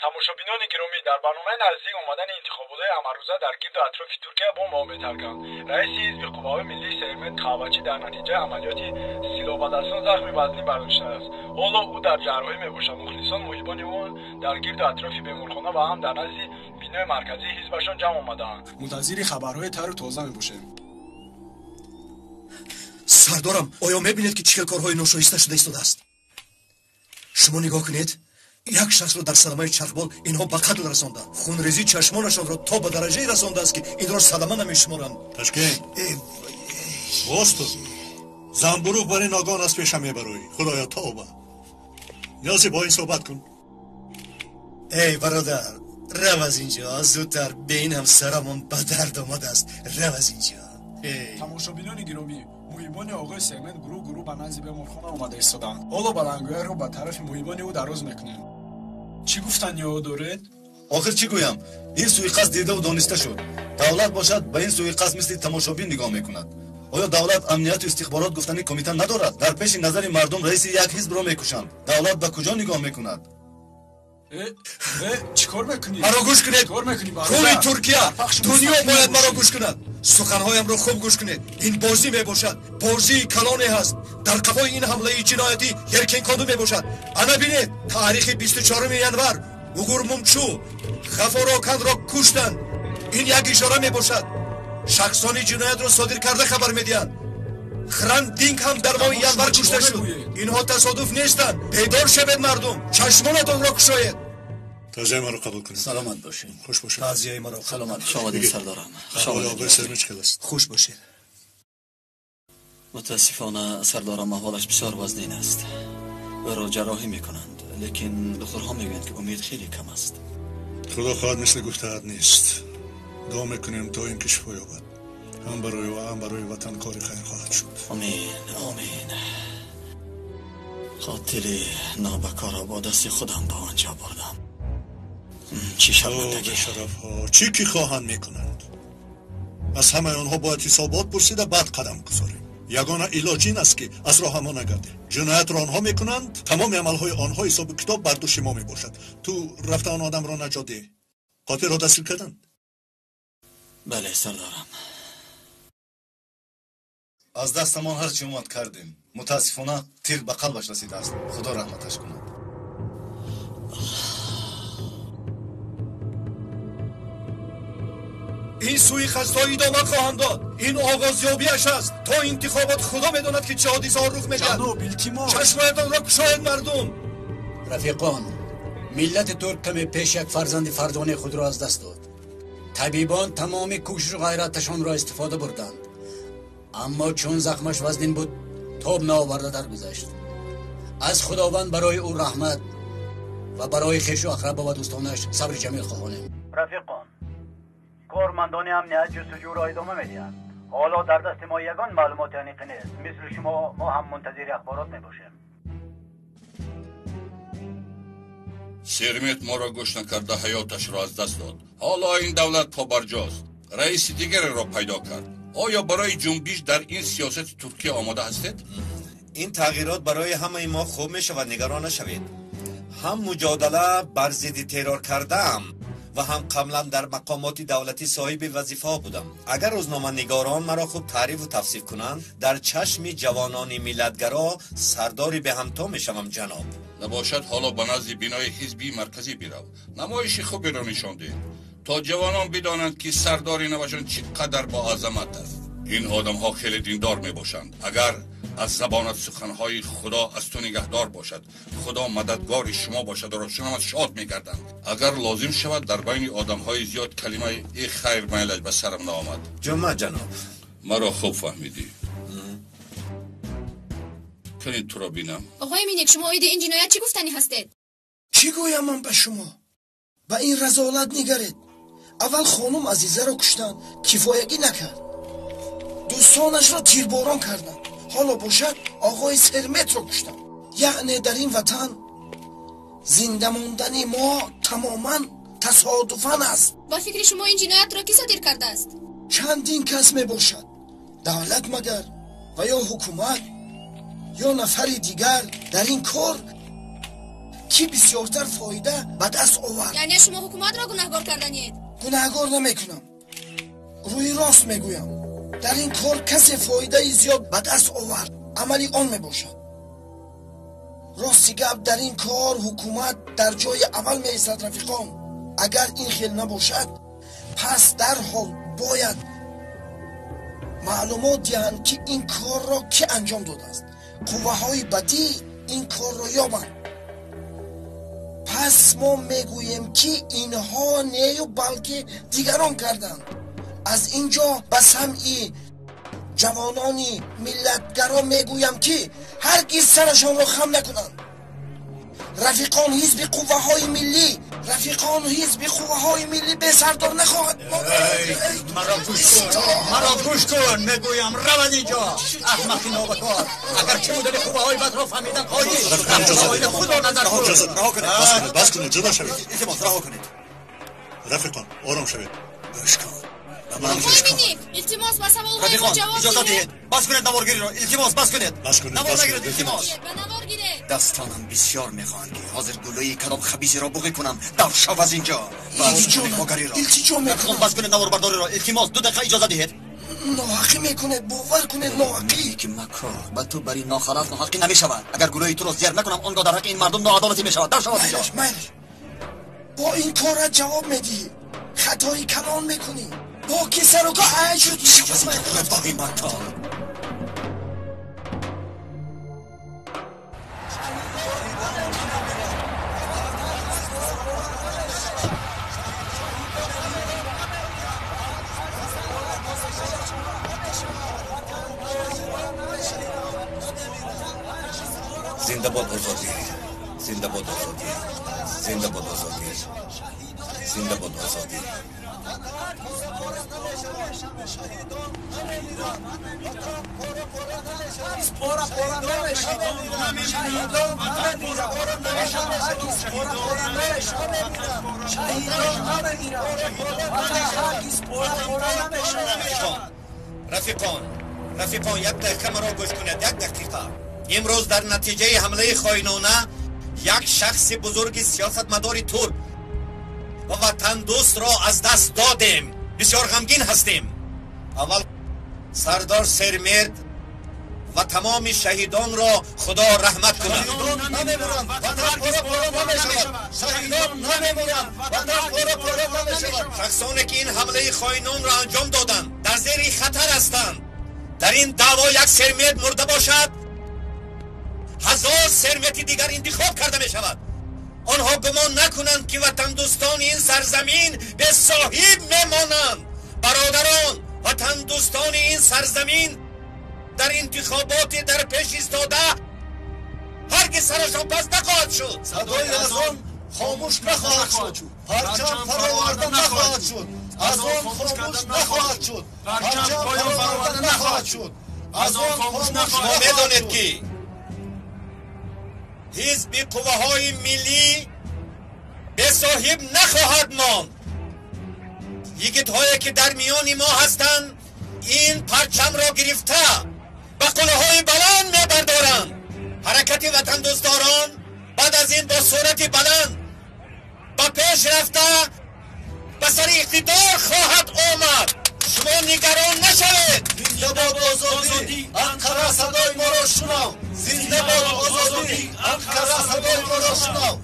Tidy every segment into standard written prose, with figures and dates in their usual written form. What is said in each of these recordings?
تماشابینان گرامی، در برنامه نزدیک آمدن انتخابات امروزه در گرد و اطراف ترکیه با ما مترکند. رئیس حزب قوای ملی سرمت قابچی در نتیجه عملیات سلاح به دستان زخمی وزنی برداشته است. حالا او در جراحی میباشد. مخلصان محبان او در گرد و اطراف بیمارخانه و هم در نزد بینای مرکزی حزبشان جمع آمدهاند. منتظر خبرهای تر و تازه میباشیم. سردارم، آیا میبینید که چه کارهای ناشایسته شده ایستاده است؟ شما نگاه کنید. یک شخص رو در صدمه چرخبال اینها به قتل رساندند. خونریزی چشمانشان را تا به درجه رسانده است که این را صدمه نمیشمارند. تشکیل واسطو زنبورو برای ناگان از پیشم میبروی. خدایا توبه. نیازی با این صحبت کن. ای برادر، رو از اینجا. زودتر به این هم سرمون به درد آمده است. رو از اینجا. تماشابینان گرامی، محبان آقای سرمت گروه به نزد بیمارخانه آمده ایستادند. حالا بلندگوی رو به طرف محبان او دراز میکنیم. چی گفتن یا دارید؟ آخر چی گویم؟ این سوءقصد دیده و دانسته شد. دولت باشد به این سوءقصد مثل تماشابین نگاه میکند. آیا دولت امنیت و استخبارات گفتنی کمیته ندارد؟ در پیش نظر مردم رئیس یک حزب را میکشند. دولت به کجا نگاه میکند؟ چیکار میکنی؟ مرا گوش کنید. چیکار میکنی؟ کل ترکیه دنیا باید مرا گوش کند. سخنهایم را خوب گوش کنید. این بازی میباشد. بازی کلانی هست. در قفای این حمله جنایتی یرکن کاندو میباشد. انا بینید تاریخ 24 ینور اوگور ممچو خفاراکند را کشتند. این یک اشاره میباشد. شخصانی جنایت را صادر کرده خبر میدهند. خرند دینگ هم در ماه ینور کشته شد. اینها تصادف نیستند. بیدار شوید مردم. چشمانتان را گشایید. تعزیه مرا قبول کنید. سلامت باشید. خوش باشید. تعزیه مرا سلامت. شامدین سردارم. آقای سرمت چکل است؟ خوش باشید. متاسفانه سردارم احوالش بسیار وزنین است. او را جراحی میکنند، لیکن دکترها میگویند که امید خیلی کم است. خدا خواهد مثل گفته‌ات نیست. دعا میکنیم تا این شفا یابد. هم برای و هم برای وطن کاری خیر خواهد شد. آمین آمین. قاتل نابکار با دست خودم با آنجا بردم. چی شرمندگی. شرف ها چی که خواهند میکنند؟ از همه آنها باید حسابات پرسیده بعد قدم گذاریم. یگانه علاج این است که از راه ما نگرده. جنایت را آنها میکنند، تمام عملهای آنها حساب کتاب بر دوش ما میباشد. تو رفته آن آدم را نجات ده. قاتل را دستگیر کردند؟ بله سردارم. از دستمان هر چی اومد کردیم. متاسفانه تیر به قلبش رسیده است. خدا رحمتش کند. این سوءقصدها ادامه خواهند داد. این آغازیابیش است. تا انتخابات خدا میداند که چه حادثه‌ها رخ میدهد. جناب التماس چشمانتان را گشایید مردم. رفیقان، ملت ترک کمی پیش یک فرزند فردانه خود را از دست داد. طبیبان تمام کوشش و غیرتشان را استفاده بردند، اما چون زخمش وزنین بود تاب ناورده درگذشت. از خداوند برای او رحمت و برای خویش و اقربا و دوستانش صبر جمیل خواهانیم. رفیقان، کارمندان امنیت جستجو را ادامه میدهند. حالا در دست ما یگان معلومات انیقی نیست. مثل شما ما هم منتظر اخبارات میباشیم. سرمت ما را گوش نکرده حیاتش را از دست داد. حالا این دولت پابرجاست. رئیس دیگر را پیدا کرد. آیا برای جنبش در این سیاست ترکیه آماده هستید؟ این تغییرات برای همه ما خوب می شود. نگران نشوید. هم مجادله بر ضد ترور کردم و هم قبلا در مقامات دولتی صاحب وظیفه ها بودم. اگر روزنامه نگاران مرا خوب تعریف و توصیف کنند، در چشم جوانان ملتگرا سرداری به همتا می شوم جناب. نباشد حالا به نزد بینای حزبی مرکزی بیرو. نمایش خوبی را نشان دهید تا جوانان بدانند که سرداری نوشان چقدر با عظمت است. این آدم ها خیلی دیندار می باشند. اگر از زبانت سخنهای خدا از تو نگهدار باشد، خدا مددگار شما باشد و را شما شاد می گردند. اگر لازم شود در بین آدم های زیاد کلمه ای خیر میلج به سرم نآمد. جمعه جناب. مرا خوب فهمیدی. کنید تو را بینم. آقای مینک، شما اید این جنایت چی گفتنی هستید؟ چی گویم من به شما؟ به این رذالت نگرید. اول خانم عزیزه رو کشتن، کفایگی نکرد، دوستانش را تیرباران کردن، حالا باشد آقای سرمت رو کشتن. یعنی در این وطن زنده ماندن ما تماما تصادفاً است. با فکر شما این جنایت را کی صادر کرده است؟ چندین کس می باشد، دولت مگر و یا حکومت یا نفری دیگر در این کار کی بسیارتر فایده به دست آورد. یعنی شما حکومت را گناهکار کردنید؟ گناهکار نمیکنم، روی راست میگویم. در این کار کسی فایده زیاد به دست آورد، عملی آن می باشد. راستی گپ در این کار حکومت در جای اول می ایستد رفیقان. اگر این خیل نباشد پس در حال باید معلومات دهند که این کار را کی انجام داده است. قوه های بدی این کار را یابند. پس ما میگوییم که اینها نه بلکه دیگران کردند. از اینجا به سمع جوانانی ملتگرا میگویم که هرگز سرشان را خم نکنند. رفیقان حزب قوه های ملی، رفیقان حزب قوه های ملی به سردار نخواهد. مرا گوش کن میگویم روند اینجا احمقی نابکار. اگر چه مدل قوه های بد را فهمیدن خواهی خدا نظر کن. بس کنید جدا شوید. التماس رها کنید. رفیقان آرام شوید. گوش کن. التماس بس هم اومد رفیقان جواب اجازه دهید. بس کنید نوارگیری را. التماس بس کنید. نوار نگیرید. التماس. دستانم بسیار میخواهند که حاضر گلوی کلام خبیثی را بوقی کنم. در شو از اینجا. التجا میکنم. بس کنید نوار برداری را. التماس 2 دقیقه اجازه دهید. ناحقی میکنید، باور کنید ناحقی. که مکار با تو بری ناخلاف ناحقی نمیشود. اگر گلوی تو را زیر نکنم آنگاه در حق این مردم ناعدالتی میشود. در شو از اینجا. با این کارت جواب میدی، خطایی کلان میکنی، با کی سر و کار شدی. با این مکار زنده باد آزادی، زنده باد آزادی، زنده باد آزادی، زنده باد آزادی. رفیقان یک دقیقه مرا گوش کنید. یک دقیقه. امروز در نتیجه حمله خائنانه یک شخص بزرگ سیاستمدار ترک و وطن دوست را از دست دادیم. بسیار غمگین هستیم. اول سردار سرمرد و تمام شهیدان را خدا رحمت کند. شخصانی که این حمله خائنان را انجام دادند در زیر خطر هستند. در این دعوا یک سرمرد مرده باشد 1000 سرمت دیگر انتخاب کرده می شود. آنها گمان نکنند که وطن دوستان این سرزمین به صاحب میمانند. برادران، وطن دوستان این سرزمین در انتخابات در پیش ایستاده هرگز سرشان پس نخواهد شد. صدای از آن خاموش نخواهد شد. پرچم فراورده نخواهد شد. از آن خاموش نخواهد شد. پرچم فراورده نخواهد شد. از آن خاموش نخواهد شد. شما میدانید که حزب قوه های ملی به صاحب نخواهد ماند. یگت هایی که در میان ما هستند این پرچم را گرفته به قله های بلند میبردارند. حرکت وطن دوستداران بعد از این با صورت بلند با پیش رفته به سر اقتدار خواهد آمد. شما نگران نشوید. زنده باد آزادی، انقره صدای ما را شنو. زنده باد آزادی، انقره صدای ما را شنو.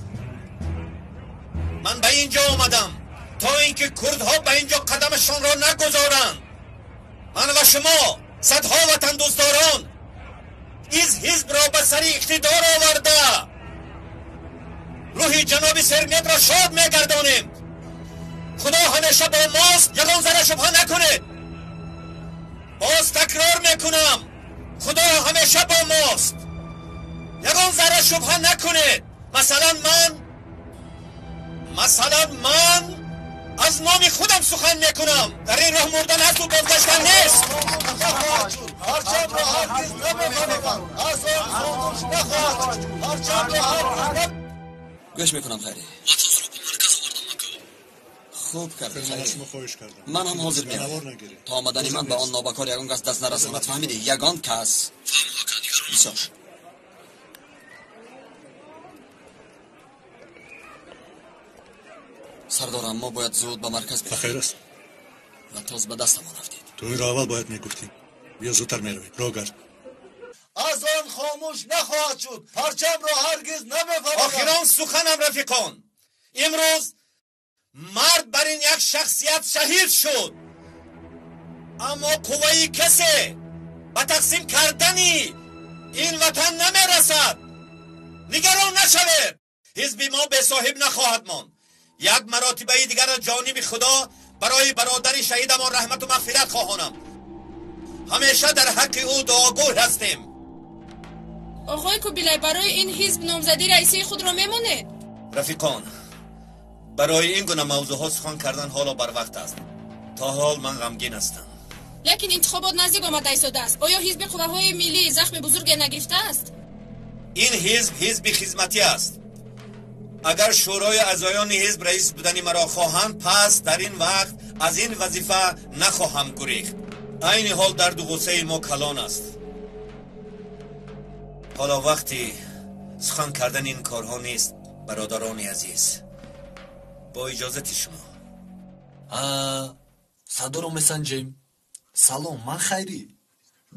من به اینجا آمدم تا اینکه کردها به اینجا قدمشان را نگذارند. من و شما صدها وطن دوستداران از حزب را به سر اقتدار آورده روح جناب سرمت را شاد میگردانیم. خدا همیشه با ماست. یگان ذره شبهه نکنید. باز تکرار میکنم خدا همیشه با ماست. یگان ذره شبهه نکنید. مثلا من مثلا من از نام خودم سخن میکنم. در این راه مردن هست و بازگشتن نیست. پرچم را هرگز نمیفرستم. از آن خاموش نخواهد. پرچم را هرگز گوش میکنم خیلی. خوب کردی خیلی. من هم حاضر میام. تا آمدنی من به آن نابکار یگان کس دست نرساند. فهمیدی؟ یگان کس. بسیار. سردار اما باید زود به مرکز بریم. خیر است. و تاز به دستمون رفتید. تو این را اول باید میگفتی. بیا زودتر میروید. روگرد. از آن خاموش نخواهد شد. پرچم را هرگز نمیفرستم. آخران سخنم رفیقان. امروز مرد بر این یک شخصیت شهید شد، اما قوی کسی به تقسیم کردنی این وطن نمیرسد. نگران نشوید. حزب ما به صاحب نخواهد ماند. یک مراتبه دیگر از جانب خدا برای برادر شهیدمان رحمت و مغفرت خواهانم. همیشه در حق او دعاگوی هستیم. آقای کوبیلای برای این حزب نامزدی رئیسی خود را میمونه؟ رفیقان، برای این گونه موضوعات سخن کردن حالا بر وقت است. تا حال من غمگین هستم. لیکن انتخابات نزدیک آمده ایستاده است. آیا حزب قوه‌های ملی زخم بزرگ نگرفته است؟ این حزب خدمتی است. اگر شورای اعضایان حزب رئیس بودنی مرا خواهند، پس در این وقت از این وظیفه نخواهم گریخت. عین حال درد و غصه ما کلان است. حالا وقتی سخن کردن این کارها نیست. برادران عزیز، با اجازت شما. صدر مسنجیم. سلام، من خیری.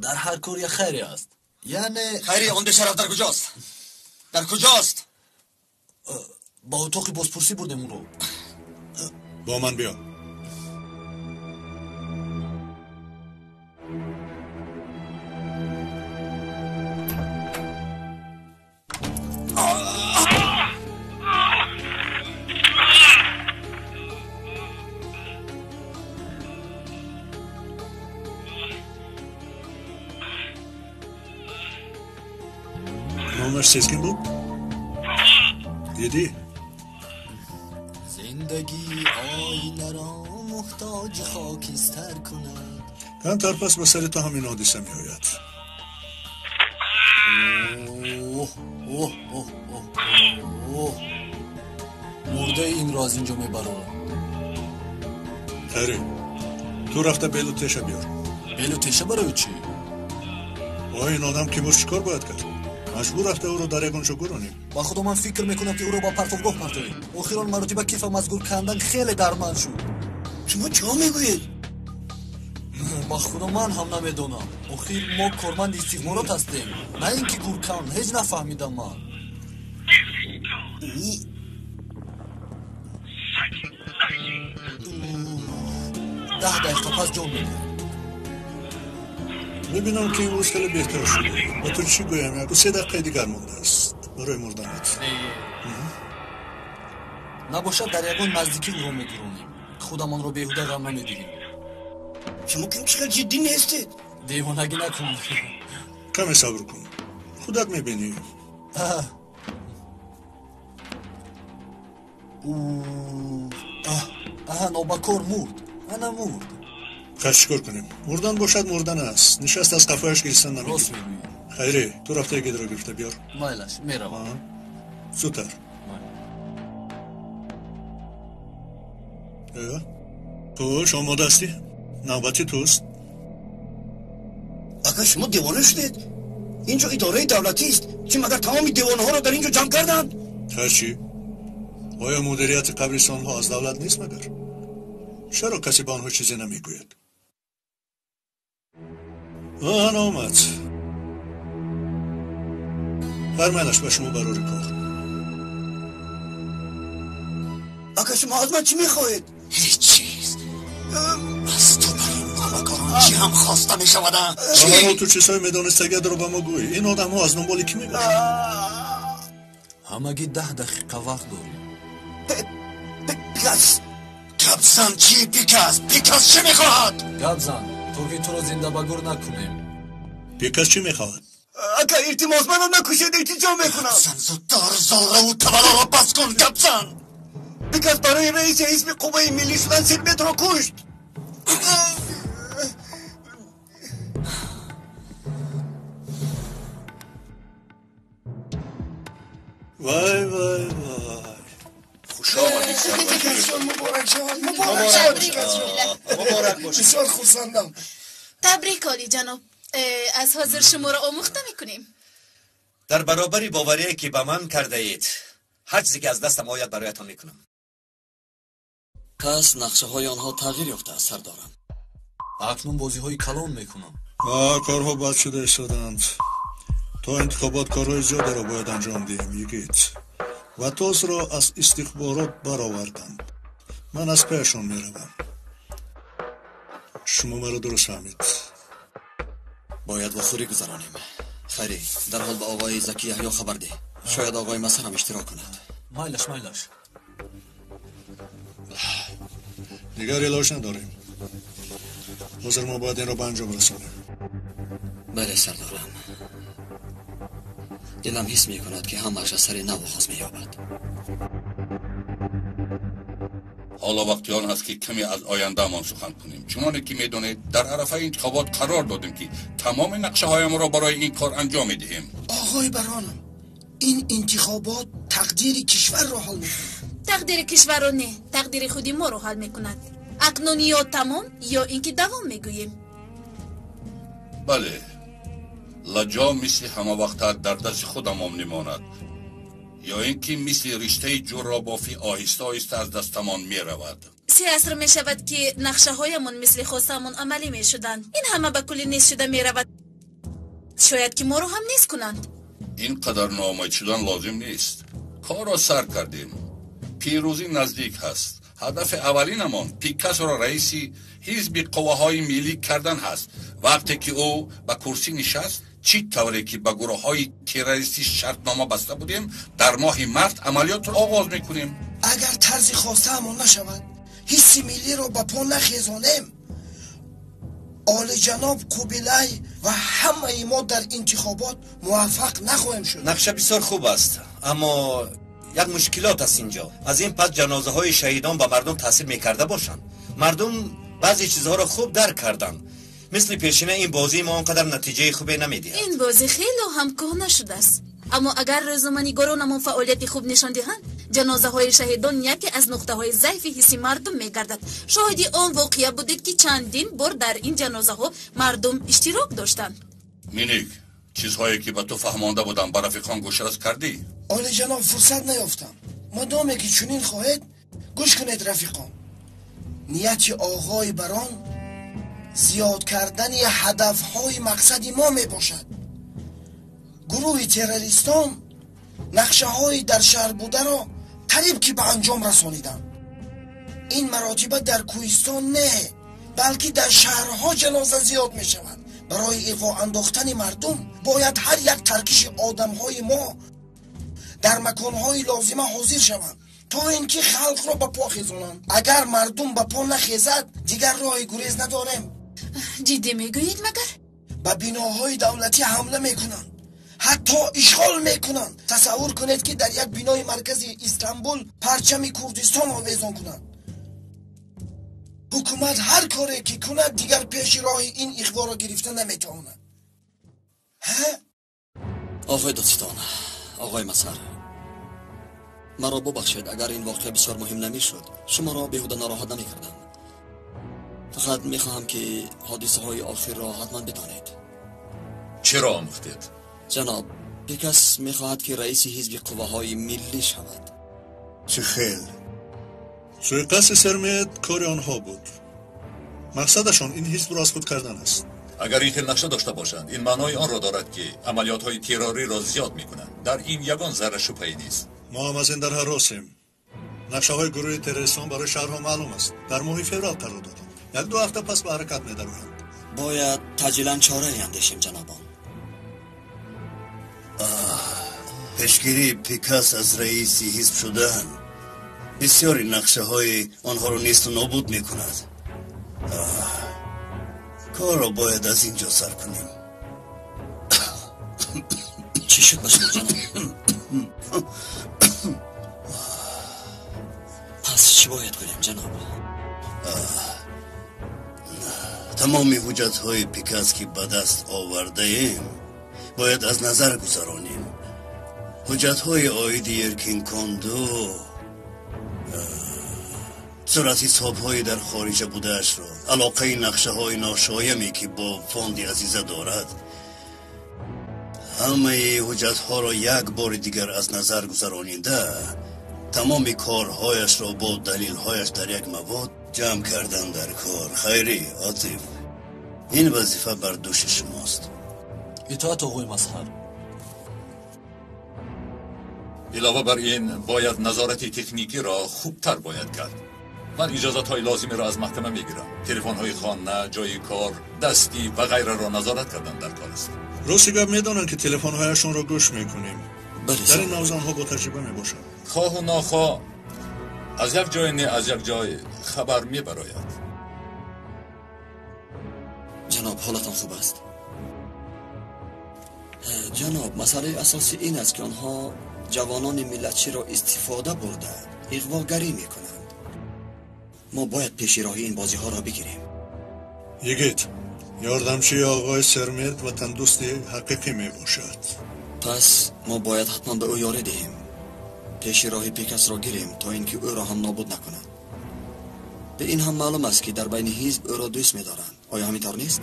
در هر کار یک خیری است. یعنی خیری آن شرف در کجاست؟ در کجاست؟ با اتاقی بازپرسی بردیم اون رو. با من بیا. نامش سیزگین بود؟ دیدی؟ زندگی آینه را محتاج خاکستر کند. کمتر پس به سر تو همین حادثه می آید. مرده این راز اینجا می برارم. خیره، تو رفته بیلو تشه بیار. بیلو تشه برای چی؟ با این آدم که باش چکار باید کرد؟ مجبور رفته او رو در یکانشو گرانیم. با خودم من فکر میکنم که او رو با پرتوگاه پرتویم. آخران مراتب کیف مزگور کندن خیلی درمند شد. شما چه میگویید؟ با خودم من هم نمیدونم. آخر ما کارمند استخبارات هستیم، نه اینکه گورکن. هیچ نفهمیدم من. 10 دقیقه پس جان میده. میبینم که این روز خیلی بهتر شده. با تو چی گویم؟ یک 3 دقیقه دیگر مونده است برای مردنت. نباشد در یکان نزدیکی او رو میگیرونیم. خودمان رو بیهوده غم نمیدهیم. شما که چقدر جدی نیستید؟ دیوانگی نکن. کمی صبر کن، خودت میبینی. نابکار مرد. انا مرد. خیلی چیکار کنیم؟ مردن باشد مردن است. نشست از قفایش گریستن نمیگی. خیره، تو رفته گید رو گرفته بیار. مایلش میروم. زودتر. خوش آماده هستی؟ نوبتی توست؟ آقا شما دیوانه شدید؟ اینجا اداره دولتی است. چی مگر تمام دیوانه ها رو در اینجا جمع کردند؟ هرچی؟ آیا مدیریت قبرستان ها از دولت نیست مگر؟ چرا کسی به آنها چیزی نمیگوید؟ آن آمد. فرمانش به شما برای کار. آقا شما از من چی میخواهید؟ هیچ چیز. از تو برای این نابکاران چی هم خواسته میشود؟ اما تو چیزهای میدانستگید رو به ما گوی. این آدم ها از دنبالی کی میگوید؟ همگی 10 دقیقه وقت داریم. پیکاس گبزن چی پیکاس؟ پیکاس چی میخواهد؟ گبزن تو که تو رو زنده بگور نکنیم. پیکاس چی میخواهد؟ اگه التماس منو نکشید التجا میکنم. گبزن زودتر زاله و تولا را بس کن. گبزن پیکاس برای رئیس حزب قوه ملی شدن سرمت را کشت. وای وای وای. خوش آمدید مبارک باشید. بسیار خرسندم. تبریک عالی جناب. از حاضر شما را آموخته میکنیم. در برابری باوری که به من کرده اید هر چیزی که از دستم آید برایتان میکنم. پس نقشه های آنها تغییر یافته است سردارم. اکنون بازی های کلان میکنم. کارها بد شده شدند. تا انتخابات کارهای زیاده را باید انجام دهیم یگیت و تاس را از استخبارات برآوردند. من از پیشان میروم. شما مرا درست فهمید. باید وخوری گذرانیم. خیری در حال به آقای زکی یحیی خبر ده. شاید آقای مسر هم اشتراک کند. مایلش دیگر علاج نداریم. حاضر ما باید این را به انجام رسانیم. بله سردارم. دلم حس می کند که همش از سر نو آغاز می یابد. حالا وقتی آن هست که کمی از آینده مان سخن کنیم. چنانه که میدونید در عرفه انتخابات قرار دادیم که تمام نقشه هایم را برای این کار انجام میدهیم. آقای برانم، این انتخابات تقدیر کشور را حل میکند. تقدیر کشور را نه، تقدیر خودی ما را حل میکند. اکنون یا تمام یا اینکه دوام میگوییم. بله، لجا مثل همه وقت در دست خودم میماند یا اینکه مثل رشته جورابافی آهسته آهسته از دستمان می رود. 3 عصر می شود که نقشه هایمون مثل خواستمون عملی می شدن. این همه به کلی نیست شده می رود. شاید که ما رو هم نیست کنند. این قدر ناامید شدن لازم نیست. کار را سر کردیم. پیروزی نزدیک هست. هدف اولینمان پیکاس را رئیس حزب قوه های ملی کردن هست. وقتی که او به کرسی نشست چی طوری که به گروه های تروریستی شرطنامه بسته بودیم در ماه مارس عملیات را آغاز میکنیم. اگر طرز خواسته همون نشود حس ملی رو به پا نخیزانیم آل جناب قبیله و همه ما در انتخابات موفق نخواهیم شد. نقشه بسیار خوب است اما یک مشکلات است اینجا. از این پس جنازه های شهیدان به مردم تاثیر میکرده باشند. مردم بعضی چیزها را خوب درک کردند. مثل پیشینه این بازی ما آنقدر نتیجه خوبی نمیدهد. این بازی خیلی هم کهنه شده است. اما اگر رزومنیگارانمون فعالیت خوب نشان دهند جنازه های شهیدان یکی از نقطه های ضعف حسی مردم میگردد. شاهدی آن واقعه بودید که چندین بار در این جنازه ها مردم اشتراک داشتند. مینیک چیزهایی که به تو فهمانده بودم به رفیقان گوشرس کردی؟ آل جناب فرصت نیافتم. مادامی که چنین خواهید گوش کنید رفیقان. نیت آقای بران زیاد کردن هدفهای مقصدی ما می باشد. گروه تروریستان نقشه های در شهر بوده را قریب که به انجام رسانیدن. این مراتبه در کوهستان نه بلکه در شهرها جنازه زیاد می شود. برای ایقاع انداختن مردم باید هر یک ترکش آدم های ما در مکانهای لازمه حاضر شوند تا اینکه خلق را به پا خیزانند. اگر مردم به پا نخیزد دیگر راه گریز نداریم. جدی میگویید مگر؟ به بناهای دولتی حمله میکنند، حتی اشغال میکنند. تصور کنید که در یک بنای مرکزی استانبول پرچم کردستان آویزان کنند. حکومت هر کاری که کند دیگر پیش راه این اخبار را گرفته نمیتواند. آقای دوستان، آقای مسر، مرا ببخشید اگر این واقعه بسیار مهم نمیشد شما را بیهوده ناراحت نمیکردم. فقط میخواهم که حادثه های آخر را حتما بدانید. چرا آموختید؟ جناب پیکاس میخواهد که رئیس حزب قوه های ملی شود. چه خیر. سوء سرمت کار آنها بود. مقصدشان این حزب را از خود کردن است. اگر این خیل نقشه داشته باشند این معنای آن را دارد که عملیات های تروری را زیاد میکنند. در این یگان ذره شبهه‌ای نیست. ما هم از این در حراسیم. نقشه های گروه تروریستان برای شهرها معلوم است. در ماه فوریه قرار دادند. 1-2 هفته پس به حرکت می‌دروند. باید تعجیلاً چاره‌ای اندیشیم جنابان. پیشگیری پیکاس از رئیسی حزب شدن بسیاری نقشه های آنها رو نیست و نابود میکند. کار را باید از اینجا سر کنیم. چی شد بشما جناب؟ باید کنیم جناب؟ تمامی حجت های پیکاس که به دست آورده ایم باید از نظر گذرانیم. حجت های آید یرکین کاندو، صورت حساب های در خارج بودهش را، علاقه نقشه های ناشایمی که با فوندی عزیزه دارد، همه حجت ها را یک بار دیگر از نظر گذرانیده تمام کارهایش را با دلیل هایش در یک مواد جمع کردن در کار. خیری عاطف، این وظیفه بر دوش شماست. اطاعت آقای مظهر. علاوه بر این باید نظارت تکنیکی را خوبتر باید کرد. من اجازت های لازمی را از محکمه میگیرم. تلفن های خانه، جای کار، دستی و غیره را نظارت کردن در کار است. روسیگاب میدانند که تلفن هایشون را گوش میکنیم. در این نوزان ها با تجربه میباشند. خواه و ناخواه از یک جای نه از یک جای خبر میبراید. جناب حالتان خوب است؟ جناب مسئله اساسی این است که آنها جوانان ملتچی را استفاده برده اغواگری میکنند. ما باید پیش راهی این بازی ها را بگیریم. یگیت یاردمچی آقای سرمت و تندوستی حقیقی میباشد. پس ما باید حتما به او یاری دهیم، پیش راهی پیکاس را گیریم تا اینکه او را هم نابود نکنند. به این هم معلوم است که در بین حزب او را دوست می‌دارند. آیا همینطور نیست؟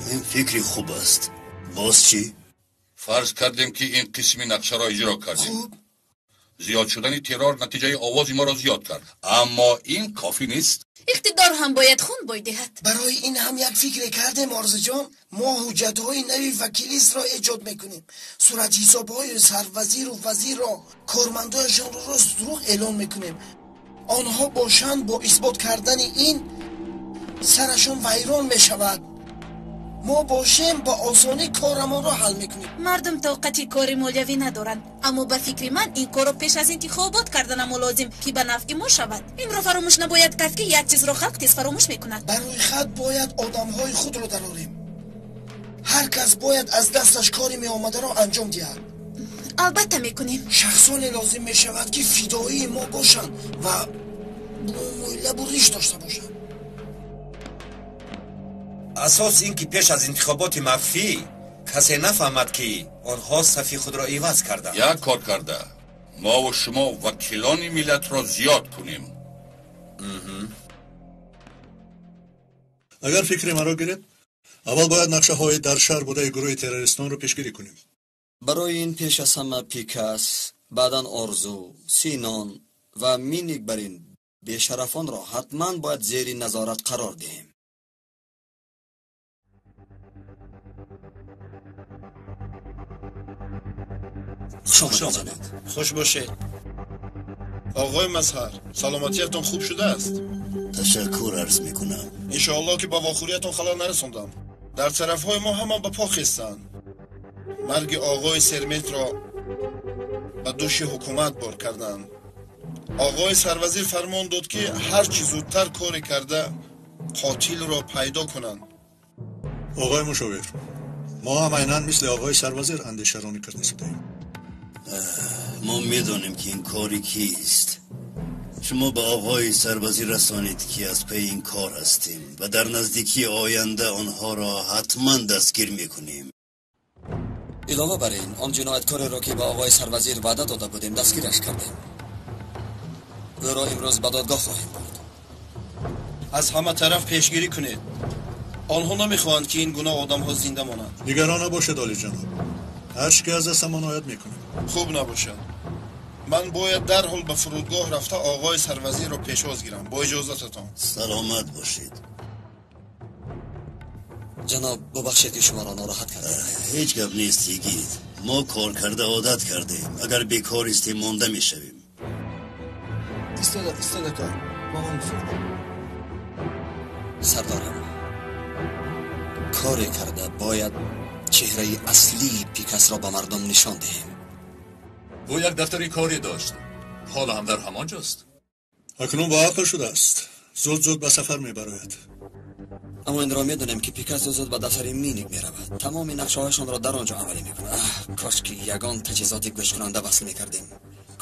این فکری خوب است. باز چی؟ فرض کردیم که این قسمی نقشه را اجرا کردیم. زیاد شدن ترور نتیجه آواز ما را زیاد کرد، اما این کافی نیست. اقتدار هم باید خون بوی دهد. برای این هم یک فکر کردیم آرزو جان. ما حجت های نوی وکیلیست را ایجاد میکنیم. صورت حساب های سروزیر و وزیر را کارمندایشان را راست دروغ اعلان میکنیم. آنها باشند با اثبات کردن این سرشان ویران میشود. ما باشیم با آسانی کارمان را حل میکنیم. مردم طاقتی کار مالیوی ندارند، اما به فکر من این کار را پیش از انتخابات کردن لازم که به نفع ما شود. این را فراموش نباید کرد که یک چیز را خلق تیز فراموش میکند. برای خط باید آدمهای خود را دراریم. هر کس باید از دستش کاری می آمده را انجام دهد. البته میکنیم. شخصان لازم میشود که فدایی ما باشند و لب و ریش داشته باشند. اساس این که پیش از انتخابات مخفی کسی نفهمد که آنها صفی خود را عوض کردند. یک کار کرده ما و شما وکیلان ملت را زیاد کنیم. اگر فکر مرا گرفت، اول باید نقشه های در شهر بوده گروه تروریستان رو پیشگیری کنیم. برای این پیش از همه پیکاس، بعدن آرزو، سینان و مینیک برین بیشرفان را حتما باید زیر نظارت قرار دهیم. خوش آمدید. خوش باشید. آقای مظهر، سلامتیتون خوب شده است؟ تشکر عرض میکنم. انشاءالله که با واخوریتون خلال نرسوندم. در طرفهای ما همان به پا خستند. مرگ آقای سرمت را به دوش حکومت بار کردند. آقای سروزیر فرمان داد که هر چی زودتر کار کرده قاتل را پیدا کنند. آقای مشاور، ما هم عیناً مثل آقای سروزیر اندیشه رانی کرده شدیم. ما میدانیم که این کاری کیست. شما به آقای سروزیر رسانید که از پی این کار هستیم و در نزدیکی آینده آنها را حتما دستگیر میکنیم. علاوه بر این، آن جنایتکار را که به آقای سروزیر وعده داده بودیم دستگیرش کردیم. او را امروز به دادگاه خواهیم برد. از همه طرف پیشگیری کنید. آنها نمیخواهند که این گناه آدم ها زنده مانند. نگران نباشید عالی جناب، هر چی که از دستمان آید میکنیم. خوب نباشد. من باید در حال به فرودگاه رفته آقای سروزیر را پیشواز گیرم. با اجازتتان. سلامت باشید. جناب ببخشید که شما را ناراحت کردم. هیچ گپ نیست یگید. ما کار کرده عادت کردیم. اگر بیکار استیم مانده میشویم. استاده ما هم سردارم، کاری کرده باید چهره اصلی پیکاس را به مردم نشان دهیم. او یک دفتری کاری داشت، حالا هم در همانجاست. اکنون با عقل شده است، زود به سفر میبراید. اما این را میدونیم که پیکاس زود به دفتر مینیک میرود. تمام نقشه هایشان را در آنجا عملی میکنه. کاش که یگان تجهیزات گوش کننده وصل میکردیم.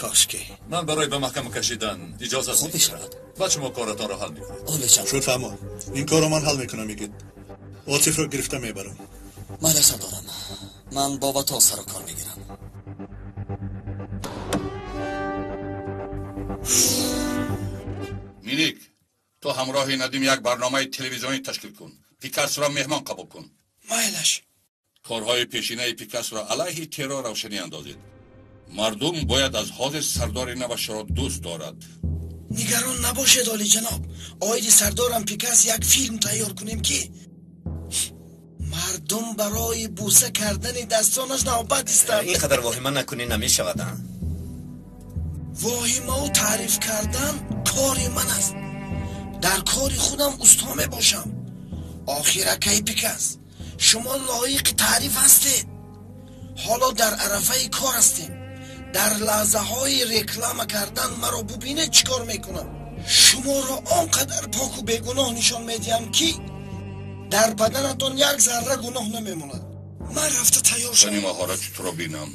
کاشکی من برای به محکمه کشیدن اجازه خوب میشود بچه ما کارتان رو حل میکنم. اولی جان شد فهمو این کار رو من حل میکنم. میگید عاطف رو گرفته میبرم. من دارم. من با وطا سر و کار میگیرم. میلیک تو همراه ندیم یک برنامه تلویزیونی تشکیل کن. پیکاس را مهمان قبول کن. مایلش کارهای پیشینه پیکاس را علیه ترور روشنی اندازید. مردم باید از حاضر سردار نوش را دوست دارد. نگران نباشید عالی جناب. آید سردارم پیکاس یک فیلم تیار کنیم که مردم برای بوسه کردن دستانش نوبت استند. اینقدر واهمه نکنی نمیشود. واهمه و تعریف کردن کاری من است. در کاری خودم استاد باشم. آخر کی پیکاس شما لایق تعریف هستید. حالا در عرفه کار هستیم. در لحظه های رکلام کردن مرا ببینه چیکار میکنم. شما را آنقدر پاک و بیگناه نشان میدیم که در بدنتون یک ذره گناه نمیموند. من رفته تیار شدم. این مهارت تو را بینم.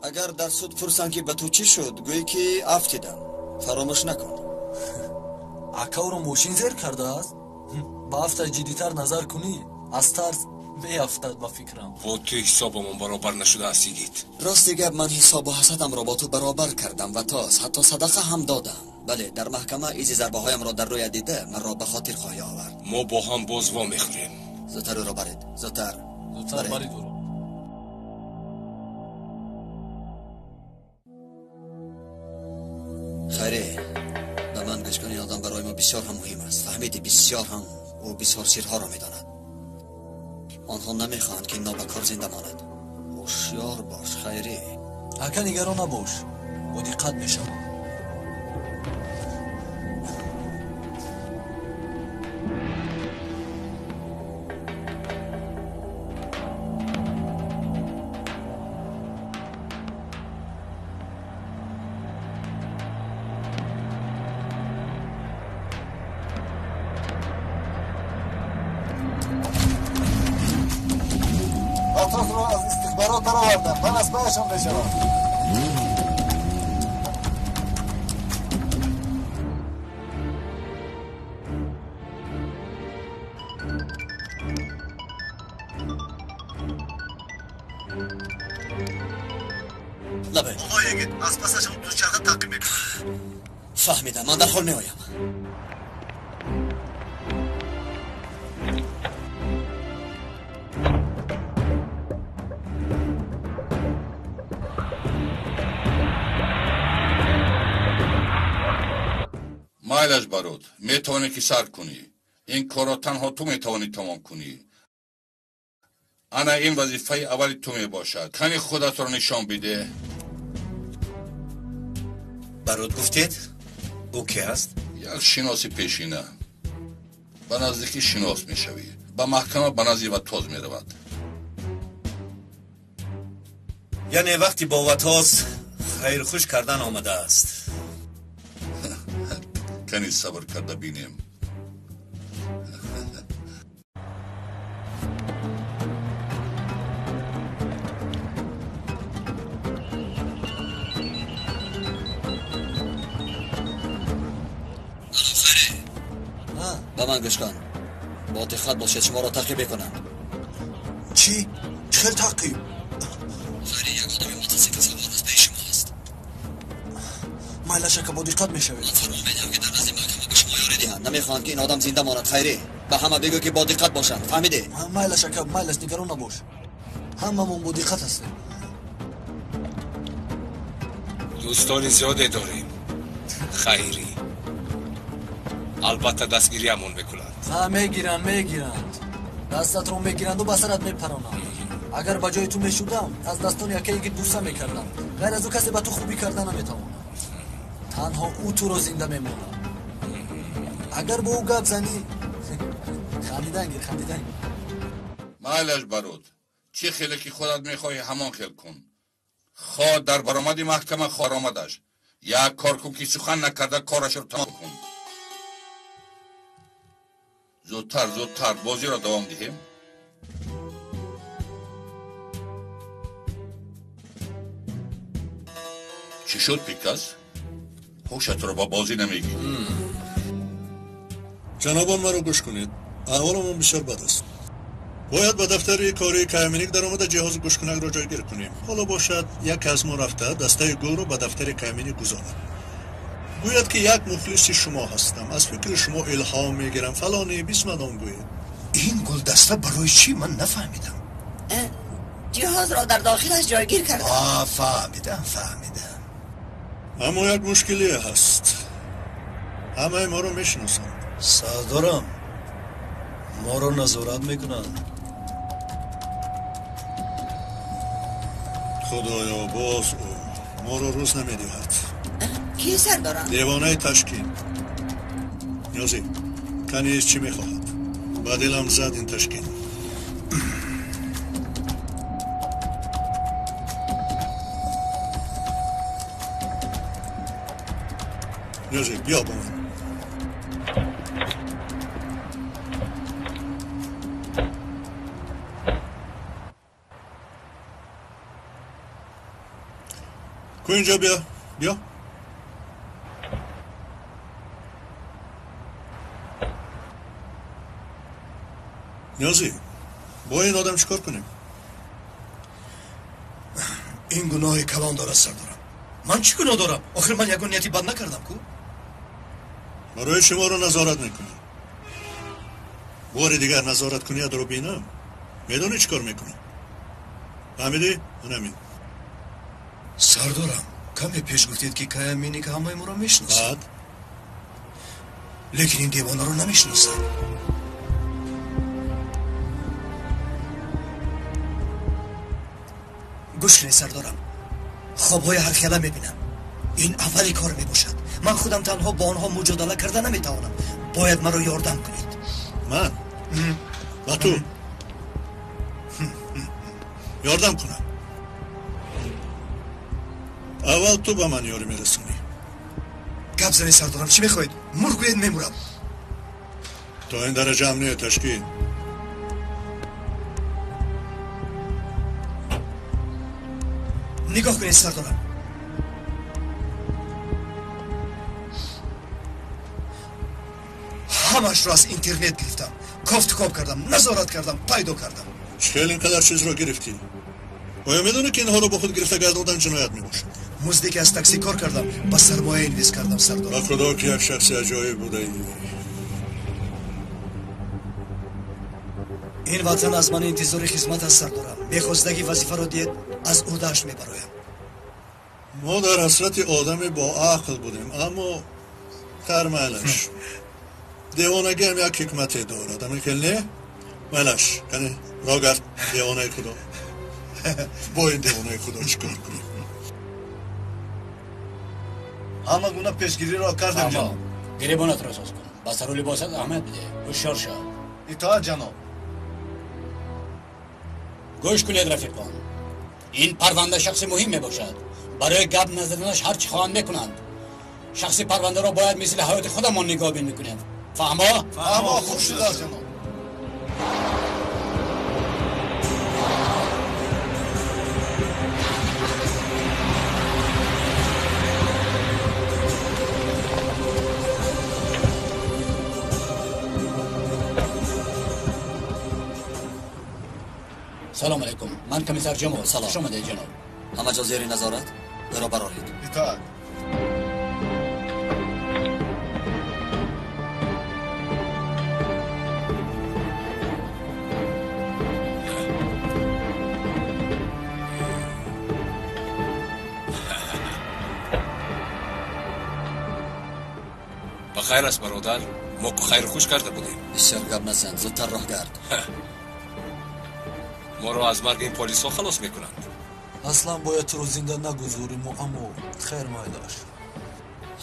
اگر در سود پرسن که به تو چی شد گویی که افتیدم. فراموش نکن. اکا رو موشین زیر کرده است. با افتر جدیتر نظر کنی از ترس می افتد با فکرم. با تو حسابمون برابر نشده هستیگید. راستی گپ من حساب و حسدم را با تو برابر کردم و تاس حتی صدقه هم دادم. بله در محکمه ایزی ضربه هایم را در روی دیده من را به خاطر خواهی آورد. ما با هم باز وا میخوریم. زودتر رو برید. زودتر برید رو. خیره به من گوش کن. این آدم برای ما بسیار هم مهم است. فهمیدی؟ بسیار هم او بسیار سیرها را میداند. آنها نمیخواهند که نابکار زنده ماند. هوشیار باش خیره. اکا نگران نباش. با دقت میشم. اطراف رو از استخبارات در آوردن. من از بایشان بشم. لبه آقای یگید از پسشون دو چرخه تقیم میکنم. فهمیدم. من در خور میایم. مایلش برود میتوانی که سر کنی. این کار را تنها تو میتوانی تمام کنی. انا این وظیفه اولی تو میباشد. کنی خودت را نشان بده. برود گفتید؟ او کی است؟ یک شناسی پیشینه. به نزدیکی شناس میشوی. به محکمه به نزدیک و توز میرود. یعنی وقتی با وطاس خیر خوش کردن آمده است. کنی صبر کرده بینیم. به من گوش کن. با دقت باشید شما را تعقیب کنند. چی؟ چه تعقیب؟ خیلی یک آدمی موتورسیکل سوار از پی شما است. مایلش که با دقت میشوید. فرمان میدم که در نزد محکمه به شما یاری دهند. نمیخواهند که این آدم زنده ماند. خیری به همه بگو که با دقت باشند. فهمیدی؟ مایلش که مایلش نگران نباش. هممون با دقت هستیم. دوستان زیاده داریم. خیری البته دستگیری همون میکنند. میگیرند. دستت رو میگیرند و بسرت میپرانند. اگر با جای تو میشودم از دستان یکی که بوسه میکردم. غیر از او کسی به تو خوبی کردن نمیتواند. تنها او تو رو زنده میموند. اگر با او گپ زنی خندیدن. مایلش برود. چی خیلی که خودت میخوای همان خیل کن. خواه در برآمد محکمه خواه آمدش. یک کار کن که سخن نکرده کارش رو تمام کن. زودتر بازی را دوام دهیم. چی شد پیکاس؟ خوشت رو با بازی نمیگی؟ جنابان مرا گوش کنید. احوالمون بسیار بد است. باید به دفتر کاری کایمینیک در آمده جهاز گوشکنک را جایگیر کنیم. حالا باشد یک از ما رفته دسته گل رو به دفتر کایمینیک گذارد. گوید که یک مخلص شما هستم، از فکر شما الهام میگیرم فلانی بیسمدان گوید. این گل دسته برای چی؟ من نفهمیدم. جهاز را در داخلش جایگیر کردم. فهمیدم. اما یک مشکلی هست. همه ما رو میشناسم. سردارم ما رو نظارت میکنن. خدایا باز او ما رو روز نمیدهد. کی سردارم؟ دیوانه تشکیل. نیازی کنیز چی میخواهد؟ با دلم زد این تشکیل. نیازی بیا با من. کو اینجا بیا نیازی با این آدم چیکار کنیم؟ این گناه کلان داره سردارم. من چی گناه دارم؟ آخر من یک نیتی بد نکردم کو؟ برای شما رو نظارت میکنم. بار دیگر نظارت کنی اد رو بینم میدونی چیکار میکنم؟ فهمیدی؟ اونمی سردارم کمی پیش گفتید که کایمینیک همه ما رو میشناسد. بعد؟ لیکن این دیوانه رو نمیشناسد. گوش کنید سردارم، خوابهای هر خیله میبینم. این اولی کار میباشد. من خودم تنها با آنها مجادله کرده نمیتوانم. باید مرا یاردم کنید. من؟ با تو؟ یاردم کنم. اول تو به من یاری میرسونی. گپ زنی سردارم، چی میخواید؟ مرگوید میمورم. تا این درجه امنیه تشکیل. نگاه کنید سردارم، همش را از اینترنت گرفتم. کافت کاب کردم، نظارت کردم، پیدا کردم. چکل اینقدر چیز را گرفتی؟ آیا میدونی که اینها رو با خود گرفته گرداندن جنایت میباشد؟ مزدی که از تاکسی کار کردم، با سرمایه اینویست کردم سردارم. با خدا که یک شخص عجایب بوده ای. این وطن از من انتظار خدمت است سردارم. میخواستگی وظیفه را دید از عهده‌اش میبرایم. ما در حسرت آدم با عقل بودیم، اما ترمالش دیوانگی هم یک حکمت دارد. اما که نه ملش کنه را گرد دیوانه خدا. با این دیوانه خدا چکار کنیم؟ همه گونه پیشگیری را کردیم جناب. گریبانت را ساز کن. با سر و لباست احمد بده. هوشیار شو. اطاعت جناب. گوش کنید رفیقان، این پرونده شخص مهمی باشد. برای گپ نزدنش هر چی خواهند میکنند. شخص پرونده را باید مثل حیات خودمان نگاه بین میکنیم. فهما؟ خوب شده است جناب. سلام علیکم، من کمیسر جمال. سلام. شما ده جناب. همه جا زیر نظارت؟ برو برارید. اطاعت. بخیر است برادر، ما که خیر خوش کرده بودیم. بسیار گپ نزن، زودتر راه گرد. ما رو از مرگ این پلیس ها خلاص میکنند. اصلا باید تو رو زنده نگذاریم اما خیر مایداش.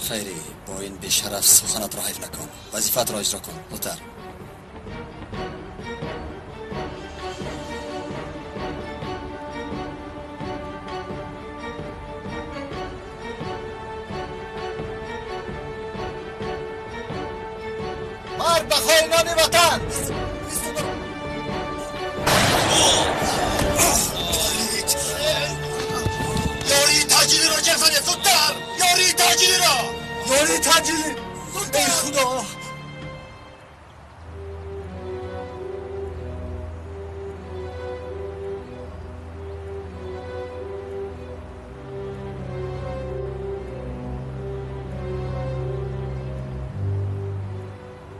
خیری با این بیشرف سخنت را حیف نکن. وظیفت را اجرا کن. زودتر. مرد بخواهینان وطن. یاری تاجیلی رو جفنه زودتر. یاری تجلی ای خدا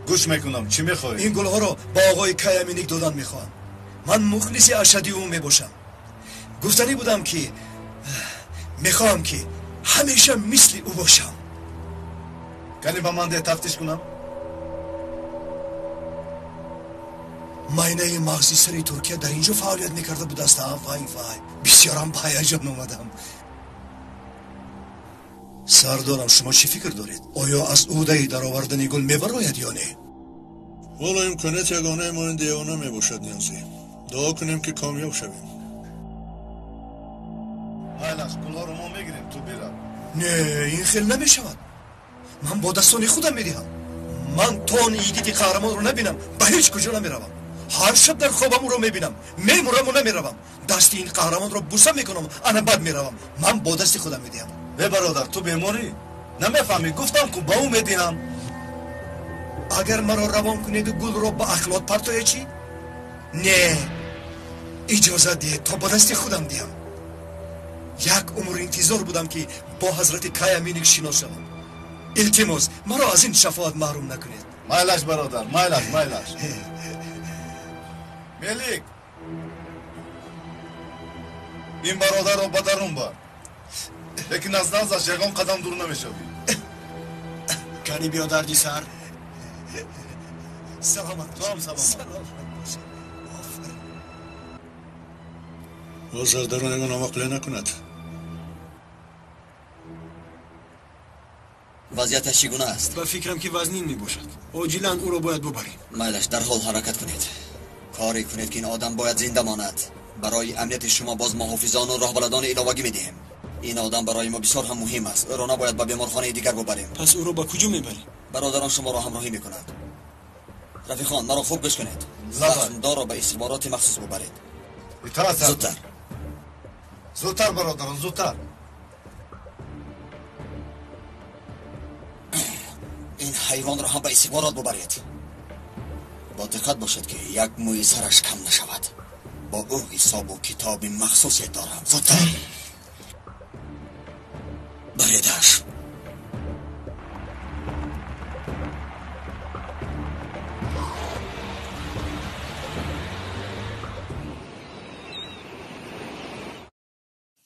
گوش میکنم چی میخوای؟ این گلها رو با آقای کیامینیک دادن میخوام. من مخلص اشدی اون میباشم. گفتنی بودم که میخوام که همیشه مثل او باشم. کنی با من ده تفتیش کنم؟ ماینه مغزی سری ترکیه در اینجا فعالیت میکرده بود است. وای بسیارم با هیجان اومدم. سردارم شما چی فکر دارید؟ آیا از عهده در آوردن گل میبراید یا نه؟ والا امکانیت یگانه ما این دیوانه میباشد نیازی. دعا کنیم که کامیاب شویم. حالش گلها رو ما میگیریم تو بیرم. نه این خیلی نمیشود. من با دستان خودم میدیم. من تان ایدید قهرمان رو نبینم به هیچ کجا نمیروم. هر شب در خوابم او رو میبینم، میمورم و نمیروم. دست این قهرمان رو بوسه میکنم، انا بعد میروم. من با دست خودم میدیم. به برادر تو بیماری؟ نمیفهمی گفتم که با او میدیم. اگر مرا روان کنید و گل رو با اخلاط پرتوی چی؟ نه اجازه دهید تا با دست خودم دیم. یک عمر انتظار بودم که با حضرت کیامینیک شناس شوم. التماس مرا از این شفاعت محروم نکنید. مایلش برادر مایلش ملیک این برادر رو بدرون بر لیکن از نزدش یگان قدم دور نمیشوی. کنی بیا دردی سر. سلامت وزر درون یگان آمقله نکند. وضعیتش چگونه است؟ با فکرم که وزنین می باشد. عاجلا او را باید ببریم. مایلش در حال حرکت کنید. کاری کنید که این آدم باید زنده ماند. برای امنیت شما باز ما حافظان و راهبردان علاوگی میدهیم. این آدم برای ما بسیار هم مهم است. او را نباید به بیمارخانه دیگر ببریم. پس او را به کجا میبریم؟ برادران شما را همراهی میکنند. رفیقان مرا خوب گوش کنید. زخمدار را به استخبارات مخصوص ببرید. زودتر برادران زودتر. این حیوان را هم به استخبارات ببرید. با دقت باشد که یک موی سرش کم نشود. با او حساب و کتاب مخصوصی دارم. زودتر بریدش.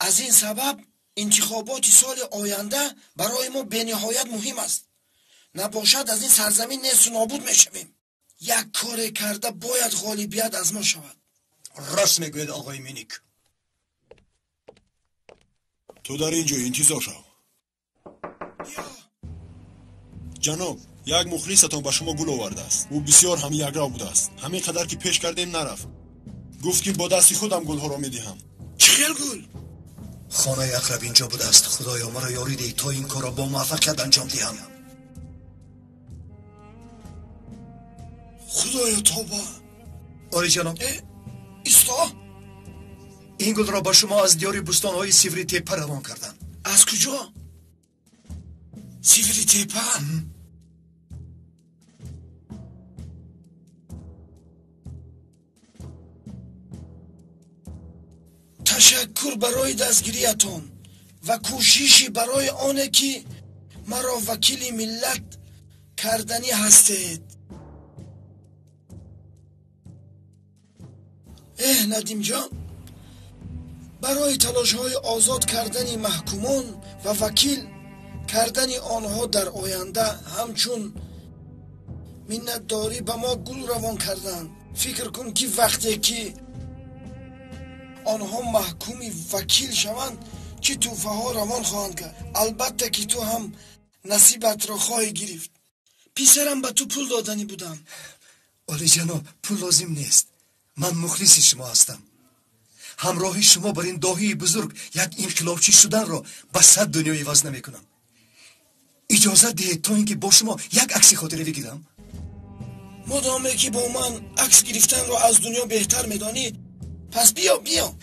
از این سبب انتخابات سال آینده برای ما به نهایت مهم است. نباشد از این سرزمین نیست و نابود میشویم. یک کار کرده باید غالبیت از ما شود. راست میگوید آقای مینیک. تو در اینجا انتظار شو. جناب یک مخلصتان به شما گل آورده است. او بسیار هم یکرا بوده است. همین قدر که پیش کردیم نرفت. گفت که با دستی خودم گل ها را میدهم. چه گل؟ خانه اقرب اینجا بوده است. خدایا مرا یاری ده تا این کار را با موفقیت انجام دهم. خدایا توبه. آری جناب. استا این گل را با شما از دیار بستان‌های سیوری تپه روان کردن. از کجا؟ سیوری تپه؟ تشکر برای دستگیریتان و کوششی برای آنه که مرا وکیل ملت کردنی هستید. ندیم جان، برای تلاش های آزاد کردن محکومان و وکیل کردن آنها در آینده همچون منتداری به ما گل روان کردن. فکر کن که وقتی که آنها محکومی وکیل شوند چه توفه ها روان خواهند کرد. البته که تو هم نصیبت را خواهی گرفت. پیسرم به تو پول دادنی بودم. آلی جناب پول لازم نیست. من مخلص شما هستم. همراهی شما بر این داهی بزرگ یک انقلابچی شدن را به 100 دنیا عوض نمی کنم. اجازه دهید تا اینکه با شما یک عکس خاطره بگیرم. مدامه که با من عکس گرفتن را از دنیا بهتر میدانی، پس بیا.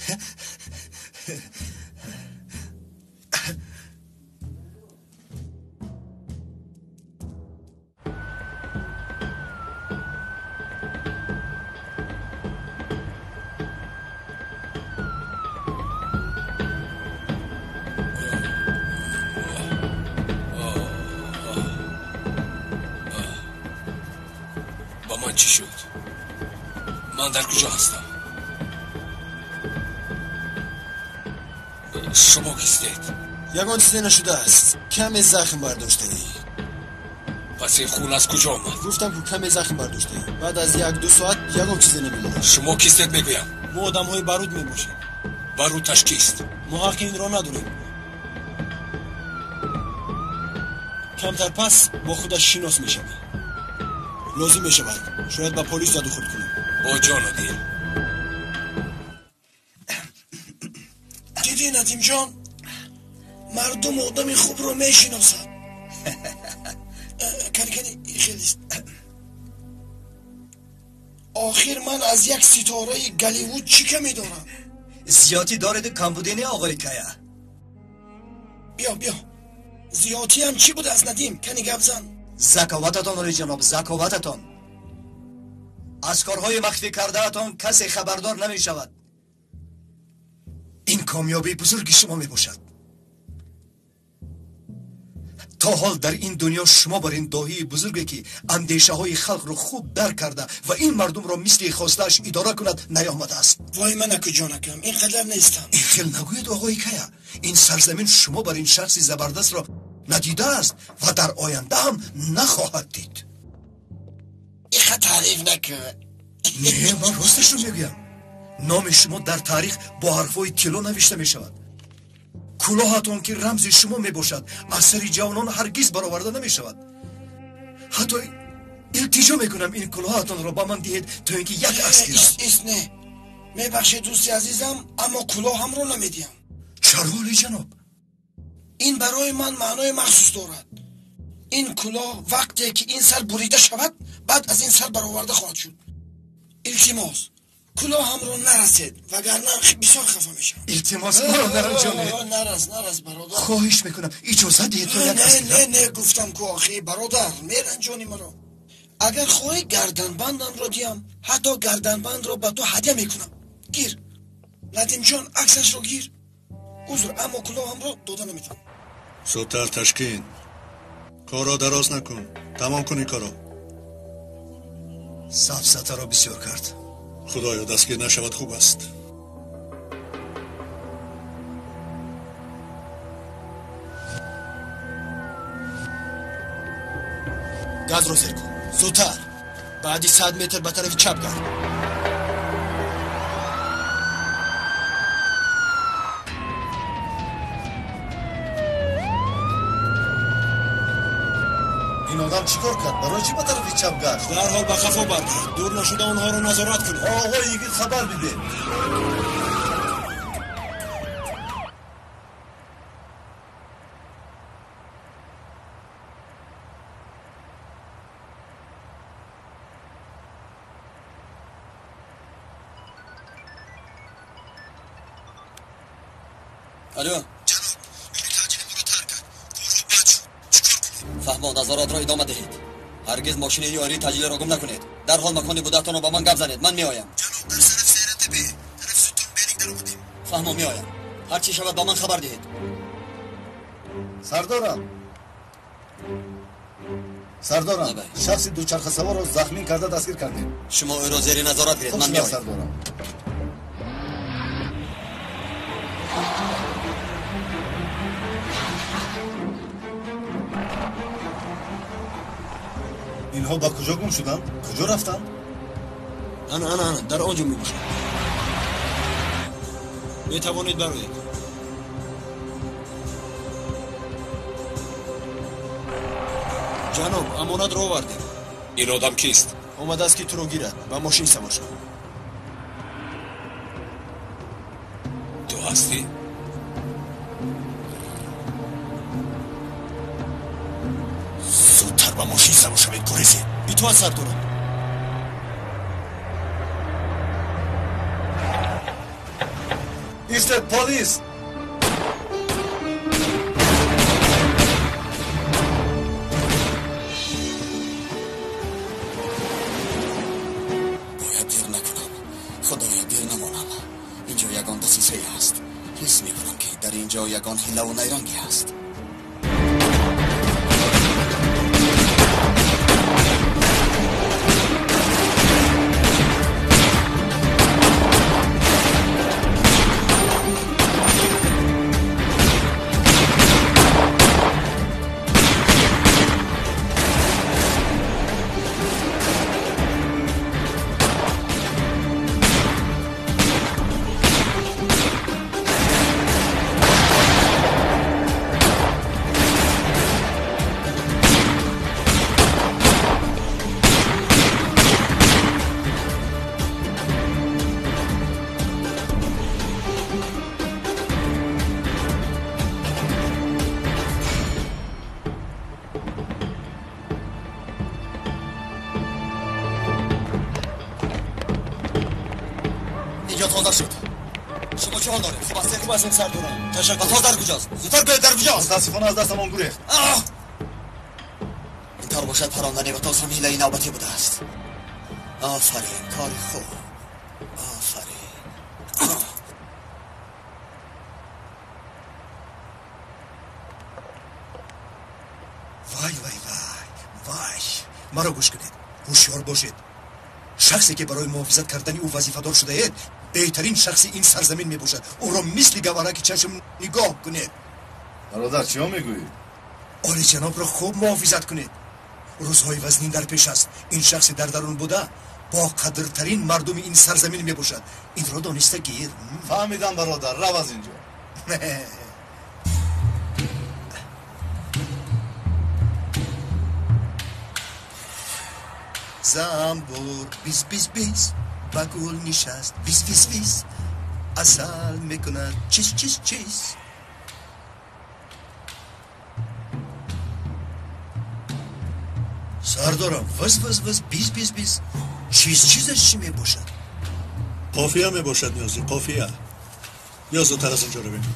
من در کجا هستم؟ شما کیستید؟ یگان چیزی نشده است. کم زخم برداشته ای. پس این خون از کجا آمد؟ گفتم که کم زخم برداشته ای. بعد از 1-2 ساعت یگان چیزی نمیمونه. شما کیستید میگویم؟ ما آدم های بارود میباشیم. بارودش کیست؟ ما حق این را نداریم. کمتر پس با خودش شناس میشه. لازم میشه برد. شاید با پلیس زد و خود کنیم. با جان و دل. دیدی ندیم جان؟ مردم آدم خوب رو میشناسن. کنی خیلی آخر من از یک ستاره گلیوود چی که میدارم؟ زیادی دارد کم بودین آقای کیا. بیا زیادی هم چی بود از ندیم؟ کنی گپ زن. ذکاوتتان آقای جناب، ذکاوتتان. از کارهای مخفی کرده اتان کسی خبردار نمی شود. این کامیابی بزرگی شما می باشد. تا حال در این دنیا شما بر این داهی بزرگی که اندیشه های خلق رو خوب درک کرده و این مردم را مثل خواستش اداره کند نیامده است. وای من اکو جانکم این قدر نیستم. این خیل نگوید آقای کیا. این سرزمین شما بر این شخص زبردست را ندیده است و در آینده هم نخواهد دید. این خط تعریف نکن. نه من راستش رو میگویم. نام شما در تاریخ با حرفای طلا نوشته می شود. کلاهتان که رمز شما می باشد اثر جوانان هرگز برآورده نمی شود. حتی التجا می کنم این کلاهتان را با من دهید تا اینکه یک عکس گیرم. است نه میبخشید دوستی عزیزم اما کلاه هم رو نمیدیم. چرا ولی جناب؟ این برای من معنای مخصوص دارد. این کلاه وقتی که این سر بریده شود بعد از این سر برآورده خواهد شد. التماس کلاه هم رو نرسید وگرنه بسیار خفه میشم. التماس برو نرنجانه. نرس برادر. خواهش میکنم اجازه دهید تا یک عکس گیرم. نه گفتم که آخی برادر میرنجانی مرا. اگر خواهی گردنبندم را دیم حتی گردنبند را به تو هدیه میکنم. گیر ندیم جان عکسش رو گیر. عذر اما کلاه هم رو داده نمیتونم. زودتر تشکین کارا دراز نکن. تمام کنی کارا. سفسطه را بسیار کرد. خدایا دستگیر نشود خوب است. گاز رو زیر کن زودتر. بعدی 100 متر به طرف چپ گرد. این آدم چیکار کرد؟ برای چی به طرف چپ گشت؟ در حال به خفا برگرد. دور نشده اونها رو نظارت کنید. آقای یکی خبر بده. الو فهمو نظارات را ادامه دهید. هرگز ماشین یاری تجلیل را گم نکنید. در حال مکان بودتان را با من گپ زنید. من میآیم. جناب در سر سیرت بی طرف ستون بینیک در اومدیم. فهمو میآیم. هر چی شود با من خبر دهید. سردارم شخص دوچرخه سوار را زخمی کرده دستگیر کردیم. شما او را زیر نظارت گیرید. من میآیم. سردارم. اینها با کجا گم شدن؟ کجا رفتن؟ انا در آنجا می باشند. می توانید بروید. جناب امانت را آوردیم. این آدم کیست؟ آمده است که تو رو گیرد و ماشین سوار شد. تو هستی؟ زودتر با ماشین سوار شوید گریزید. بی تو از سردارم. ایستد پلیس. باید دیر نکنم. خدایا دیر نمانم. اینجا یگان دسیسه است. حس میکنم که در اینجا یگان حیله و نیرنگی است. برابر شد. شما چه حال دارید؟ خوب هستیم سردارم. تشکر. قطار در کجاست؟ زودتر بیاید، در کجاست؟ متاسفانه از دستمان گریخت. اینطور باشد پراندن و تاز هم هیله نوبتی بوده است. آفرین، کار خوب. آفرین. وای وای وای وای، مرا گوش کنید، هوشیار باشید. شخصی که برای محافظت کردن او وظیفه‌دار شده اید بهترین شخص این سرزمین می باشد. او را مثل گوارک چشم نگاه کنید. برادر چیا میگویی؟ آل جناب را خوب محافظت کنید. روزهای وزنین در پیش است. این شخص در درون بوده با قدرترین مردم این سرزمین می باشد. این را دانسته گیر. فهمیدم برادر، رو از اینجا. زنبور بیس بیس بیس و گل نشست بیس بیس بیس، عسل میکند چیز چیز چیز. سردارم وز وز وز بیس بیس بیس، چیز چیزش چی میباشد؟ قافیه میباشد نیازی، قافیه. یا زودتر از اینجا رو بینیم.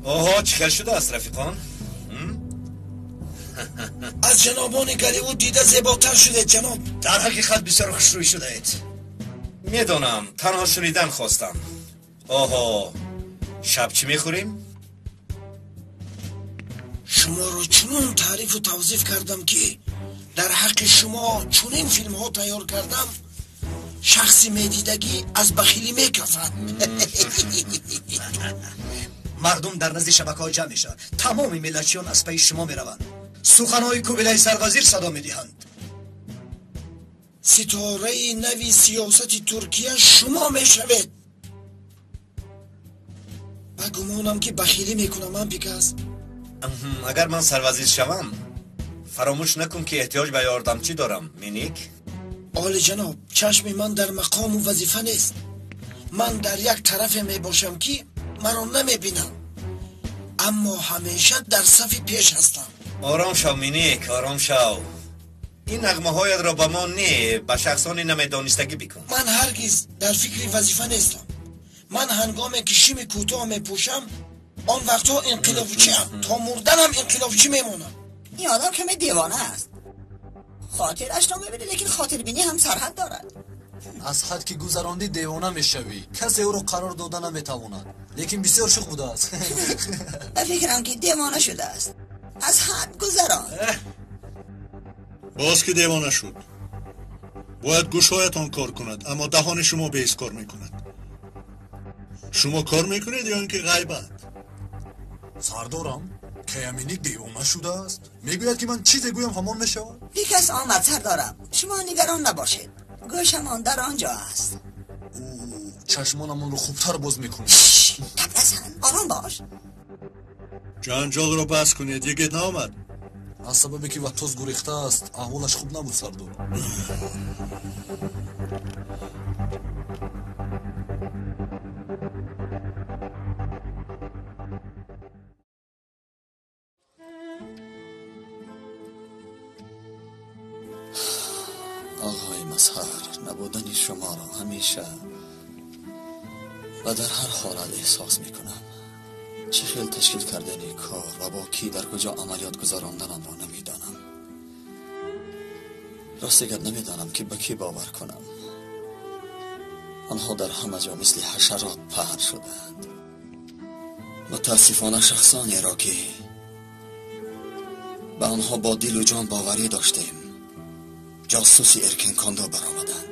آها چی خیل شده است رفیقان؟ از جنابان گلیو دیده زیباتر شده جناب. در حقیقت بسیار خوشروی شده اید. میدونم، تنها شنیدن خواستم. آها شب چی میخوریم؟ شما رو چنون تعریف و توصیف کردم که در حق شما چنین فیلم ها تیار کردم شخصی میدیدگی از بخیلی میکفد. مردم در نزد شبکه‌ها جمع میشن. تمام ملتچیان از پی شما میروند. سخنهای کوبلای سروزیر صدا میدهند. ستاره نوی سیاست ترکیه شما میشوید. و گمانم که بخیلی میکنم من پیکس. اگر من سروزیر شوم فراموش نکن که احتیاج به یاردمچی دارم. مینیک؟ آل جناب، چشم من در مقام و وظیفه نیست. من در یک طرف می باشم که مرا نمی بینم، اما همیشه در صف پیش هستم. آرام شو مینیک، آرام شو. این نغمه هایت را به ما نه، به شخصانی نمیدانستگی بکن. من هرگز در فکر وظیفه نیستم. من هنگام که شیم کوتاه می پوشم آن وقتا انقلابچی ام. تا مردنم انقلابچی میمونم. این آدم کمی دیوانه است. خاطرش را میبینی، لیکن خاطر بینی هم سرحد دارد. از حد که گذراندی دیوانه میشوی. کسی او را قرار داده نمیتواند، لیکن بسیار شوخ بوده است. فکرم که دیوانه شده است. از حد گذران. باز که دیوانه شد. باید گوشهایتان کار کند، اما دهان شما بیس کار میکند. شما کار میکنید یا اینکه غیبت؟ سردارم که امینی دیوانه شده است. میگوید که من چیزی گویم همان میشود. بیکس آمد سردارم، شما نگران نباشید. گوشمان در آنجا است. چشمانمان رو خوبتر باز میکنید. تبرزن آرام باش. جنجال رو بس کنید. یکت نامد. از سببی که وقتاز گریخته است احوالش خوب نبود سردار. آقای مظهر، نبودن شما را همیشه و در هر حالت احساس میکنم. چه خیل تشکیل کردن کار و با کی در کجا عملیات گذراندنم را نمیدانم. راستگت نمیدانم که به کی باور کنم. آنها در همه جا مثل حشرات پهن شدند. متاسفانه شخصانی را که به آنها با دل و جان باوری داشتیم جاسوسی ارکن کاندو برآمدند.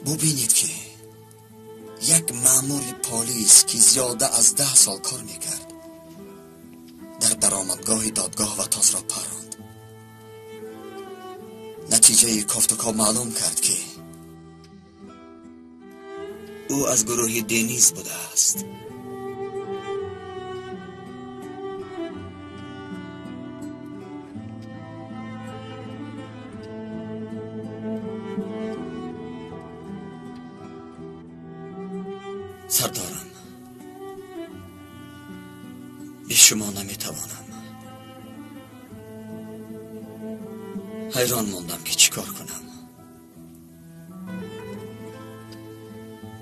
ببینید که یک مأمور پلیس که زیاده از 10 سال کار میکرد در درآمدگاه دادگاه و تاز را پراند. نتیجه کافتوکا معلوم کرد که او از گروه دنیز بوده است. سردارم، بی شما نمیتوانم. حیران موندم که چیکار کنم.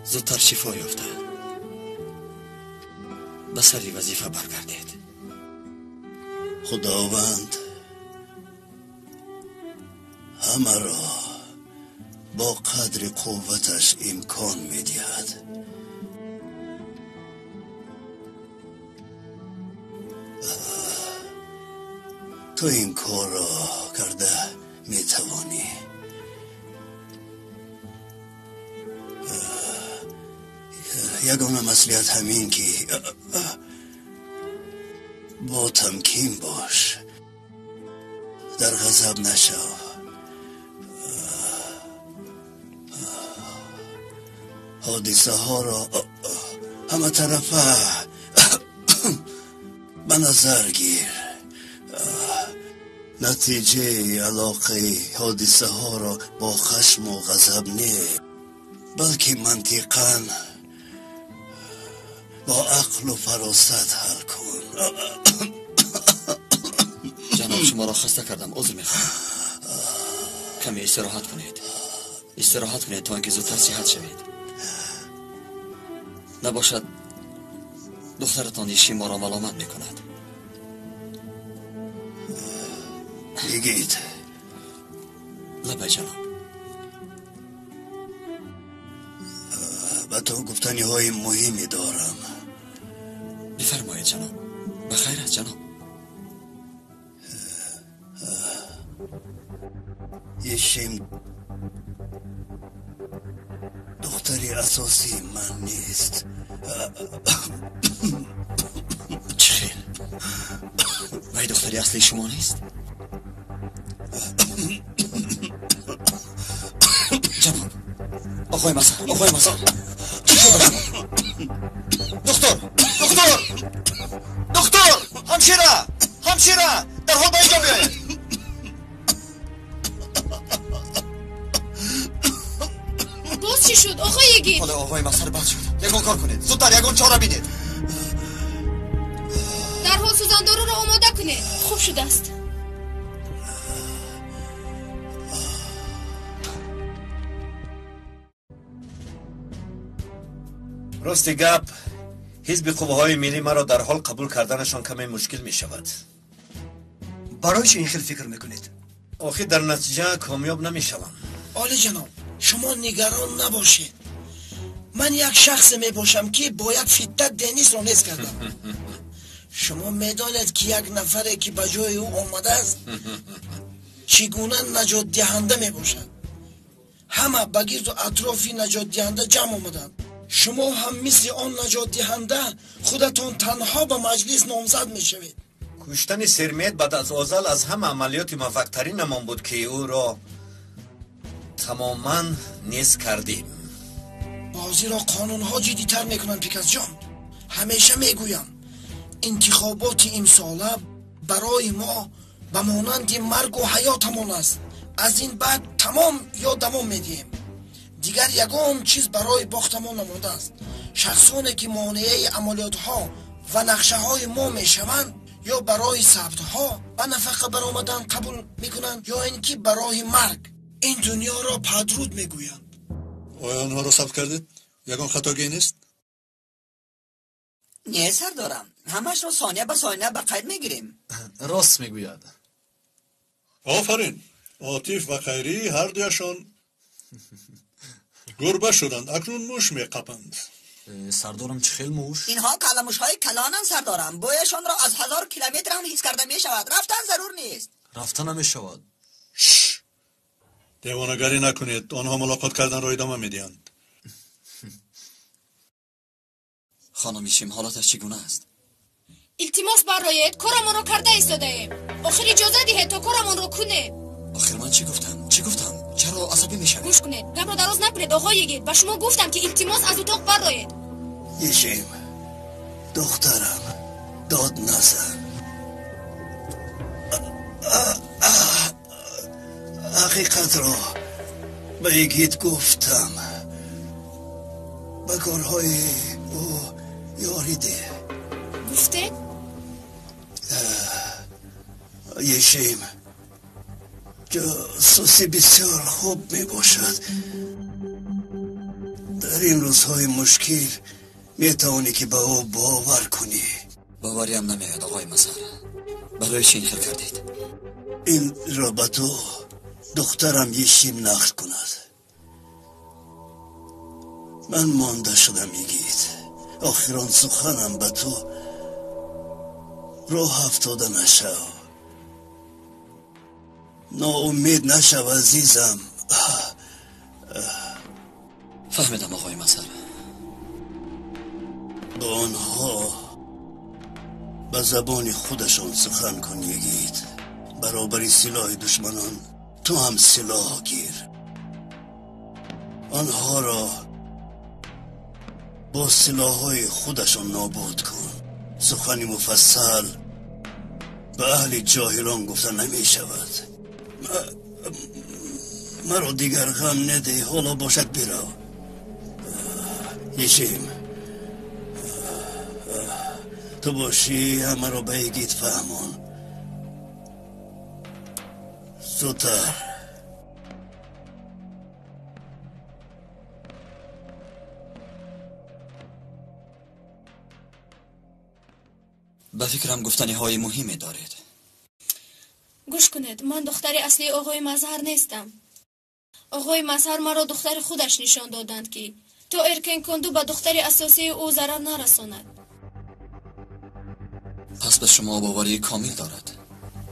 زودتر شفا یافته به سری وظیفه برگردید. خداوند همه را با قدر قوتش امکان میدهد. تو این کار را کرده میتوانی. یگانه مسئولیت همین که با تمکین باش، در غضب نشو. حادثه ها را همه طرفه به نظر گیر. نتیجه علاقه حادثه ها را با خشم و غضب نه، بلکه منطقاً با عقل و فراست حل کن. جناب شما را خسته کردم، عذر میخوام. کمی استراحت کنید. استراحت کنید تا اینکه زودتر صحت شوید. نباشد دخترتان ایشی ما را ملامت میکند. بگید. لبه جناب. به تو گفتنی های مهمی دارم. بفرمایید جناب. بخیر است جناب. یشیم دختری اساسی من نیست. چه خیل؟ وای دختری اصلی شما نیست؟ جناب آقای مصر، آقای مصر چی شده شما؟ دکتر همشیره در حال با اینجا بیاید. باز چی شد آقای یگی؟ حالا آقای مصر بد شد. یگان کار کنید زودتر، یگان چاره بینید. در حال سوزاندارو رو آماده کنید. خوب شده است. راستی گپ، حزب قوه‌های ملی مرا در حال قبول کردنشان کمی مشکل می شود. برای چه این خیلی فکر میکنید؟ آخه در نتیجه کامیاب نمی شوم. آلی جناب شما نگران نباشید. من یک شخص می باشم که باید فیدت دنیس را نیست کردم. شما میدانید که یک نفره که به جای او آمده است چگونه نجات دهنده می باشد. همه به گرد و اطرافی نجات دهنده جمع آمدند. شما هم مثل آن نجات دهنده خودتان تنها به مجلس نامزد می شوید. کشتن سرمید بعد از ازل از همه عملیات موفق‌ترین نمان بود که او را تماما نیست کردیم. بازی را قانونها جدی تر میکنن پیکس جان. همیشه میگویم انتخابات امساله برای ما به مانند مرگ و حیاتمان است. از این بعد تمام یا دمام میدیم. دیگر یگان چیز برای باختمان نمانده است. شخصانی که مانعه عملیات ها و نقشه های ما میشوند یا برای ثبت ها و نفقه برآمدن قبول میکنند یا اینکه برای مرگ این دنیا را پدرود میگویند. آیا آنها را ثبت کردید؟ یگان خطاگی نیست؟ نه سردارم، همش رو ثانیه به ثانیه به قید میگیریم. راست میگوید. آفرین. عاطف و خیری هر دویشان گربه شدند، اکنون موش میقپند. سردارم چه خیل موش؟ اینها کلموش های کلانن سردارم. بویشان را از 1000 کیلومتر هم حس کرده می شود. رفتن ضرور نیست. رفتن نمی شود. دیوانگری نکنید، آنها ملاقات کردن را ادامه میدهند. خانم ایشیم حالتش چگونه است؟ التماس برایت کارمان رو کرده ایستاده ایم. آخر اجازه دهید تا کارمان رو کنه. آخر من چی گفتم؟ چرا عصبی میشوید؟ گوش کنید، گپ را دراز نکنید آقای یگید. به شما گفتم که التماس از اتاق برایت. یشیم دخترم داد نزن. حقیقت را به یگید گفتم. به کارهای او یاری ده. گفته؟ یشیم جاسوسی بسیار خوب می باشد. در این روزهای مشکل می توانی که به او باور کنی. باوری هم نمیاد آقای مظهر. برای چی این کار کردید؟ این را به تو دخترم یشیم نقل کند. من مانده شدم میگید آخران سخنم به تو راه افتاده نشو. ناامید نشو عزیزم. فهمیدم آقای مظهر. با آنها به زبان خودشان سخن کن یگید. برابری سلاح دشمنان تو هم سلاح گیر. آنها را با سلاح‌های خودشان نابود کن. سخنی مفصل به اهل جاهلان گفته نمی شود. مرا دیگر غم نده. حالا باشد برو. یشیم تو باشی همه را به یگید فهمان. زودتر. به فکرم گفتنی های مهمی دارید. گوش کنید، من دختر اصلی آقای مظهر نیستم. آقای مظهر مرا دختر خودش نشان دادند که تو ارکن کندو به دختر اساسی او ضرر نرساند. پس به شما باوری کامل دارد؟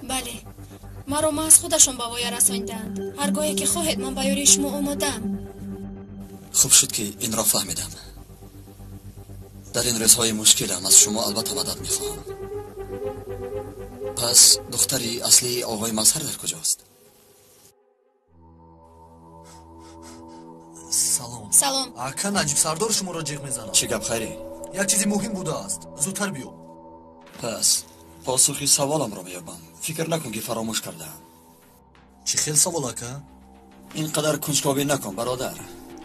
بله، مرا محض خودشان به وای رساندند. هرگاهی که خواهید من به یاری شما آمدم. خوب شد که این را فهمیدم. در این روزهای مشکلم از شما البته مدد میخواهم. پس دختری اصلی آقای مظهر در کجاست؟ سلام. اکا نجیب سردار شما را جیغ میزنم. چه گپ خیری؟ یک چیزی مهم بوده است. زودتر بیو. پس پاسخی سوالم را بیابم. فکر نکن که فراموش کردم. چی خیلی سوال اکا؟ اینقدر کنجکاوی نکن برادر.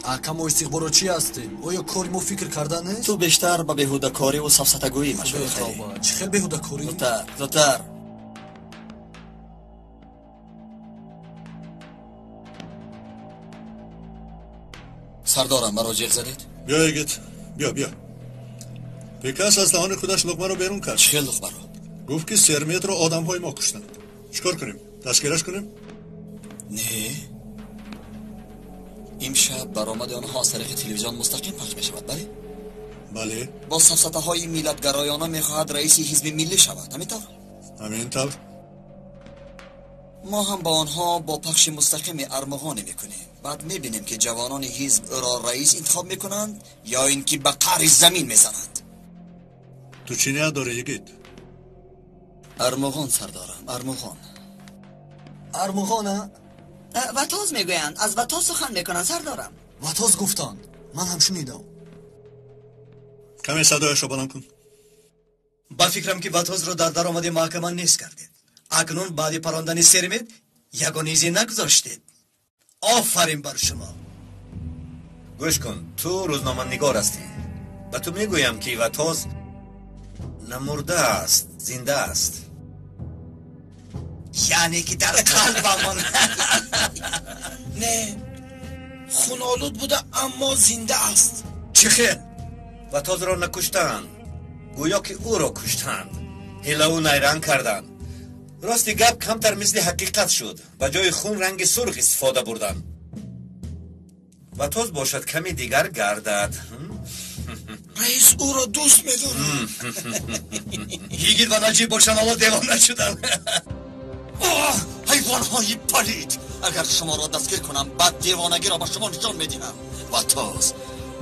اکا ما استخبارات چی هستیم؟ آیا کاری ما فکر کردن نیست؟ تو بیشتر به بهوده کاری و سفسطگویی مشغول خیلی. چی خیلی بهوده کاری؟ زودتر. سردارم مرا جیغ زدید؟ بیا یگید بیا پیکس از دهان خودش لقمه رو بیرون کرد. چه لقمه رو؟ گفت که سرمیت رو آدم های ما کشتند. چیکار کنیم؟ دستگیرش کنیم؟ نه، امشب برآمد آنها از طریق تلویزیون مستقیم پخش میشود. بله با سفسطه های میلتگرایانه میخواهد رئیس حزب ملی شود. همینطور ما هم با آنها با پخش مستقیم ارمغانی میکنیم. بعد میبینیم که جوانان حزب او را رئیس انتخاب میکنند یا اینکه به قعر زمین میزنند. تو چی نیاد داره یگید؟ ارمغان سردارم. ارمغانه؟ وطاز میگویند. از وطاز سخن میکنند سردارم. وطاز گفتند. من هم شنیدم. کمی صدایش رو بلند کن. با فکرم که وطاز رو در درآمد محکمه نیست کردید. اکنون بعد پراندن سرمت یگانیزی نگذاشتید. آفرین بر شما. گوش کن، تو روزنامه نگار هستی. و تو میگویم که وطاز نمرده است، زنده است. یعنی که در قلبمان نه خونالود بوده اما زنده است. چه خیر؟ وطاز را نکشتند، گویا که او را کشتند. هیله و نیرنگ کردند. راستی گپ کمتر مثل حقیقت شد. به جای خون رنگ سرخ استفاده بردن. وطاز باشد کمی دیگر گردد. رئیس او را دوست می‌دارم. یگید و نجیب باشن اما دیوانه شدن. حیوان‌های پلید. اگر شما را دستگیر کنم بعد دیوانگی را به شما نشان میدهم. وطاز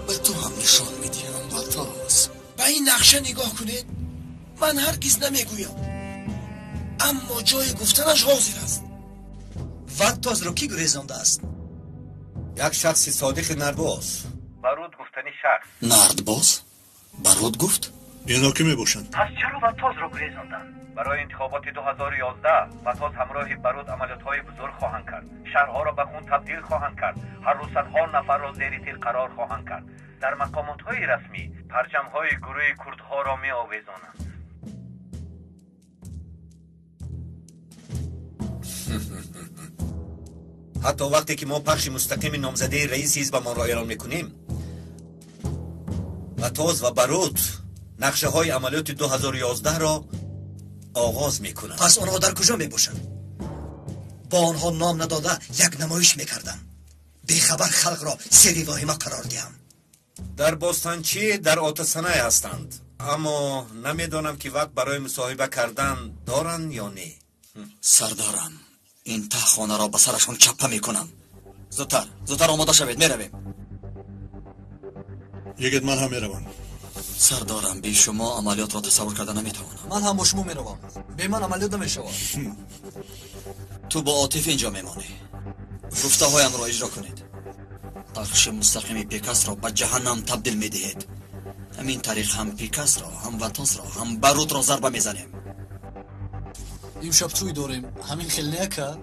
به تو هم نشان میدهم. وطاز به این نقشه نگاه کنید. من هرگز نمیگویم اما جای گفتنش حاضر است. وطاز رو کی گریزانده است؟ یک شخص صادق نردباز. برود گفتنی شخص. نردباز؟ برود گفت؟ اینا کی میباشند؟ پس چرا وطاز را گریزاندن؟ برای انتخابات 2011 وطاز همراه برود عملیات‌های بزرگ خواهند کرد. شهرها را به خون تبدیل خواهند کرد. هر روز صدها نفر را زیر تیغ قرار خواهند کرد. در مقامات‌های رسمی پرچم‌های گروه کردها را می‌آویزانند. حتی وقتی که ما پخش مستقیم نامزده رئیس حزب ما را اعلام میکنیم و تاز و بروت نقشه های عملیات 2011 را آغاز میکنند. پس آنها در کجا میباشند؟ با آنها نام نداده یک نمایش میکردم، بیخبر خلق را سری واهمه قرار دهم. در باستانچی در آتسنه هستند، اما نمیدانم که وقت برای مصاحبه کردن دارن یا نه. سردارم، این ته خانه را به سرشون چپه میکنم. زودتر آماده شوید، میرویم. یگید من هم میروم. سردارم، بی شما عملیات را تصور کرده نمیتوانم. من هم با شما میروم، بی من عملیات نمیشود. تو با عاطف اینجا میمانی، گفته هایم را اجرا کنید. بخش مستقیم پیکاس را به جهنم تبدیل میدهید. همین طریق هم پیکاس را، هم واتاس را، هم بروت را ضربه میزنیم. امشب توی داریم، همین خیلی نیکه.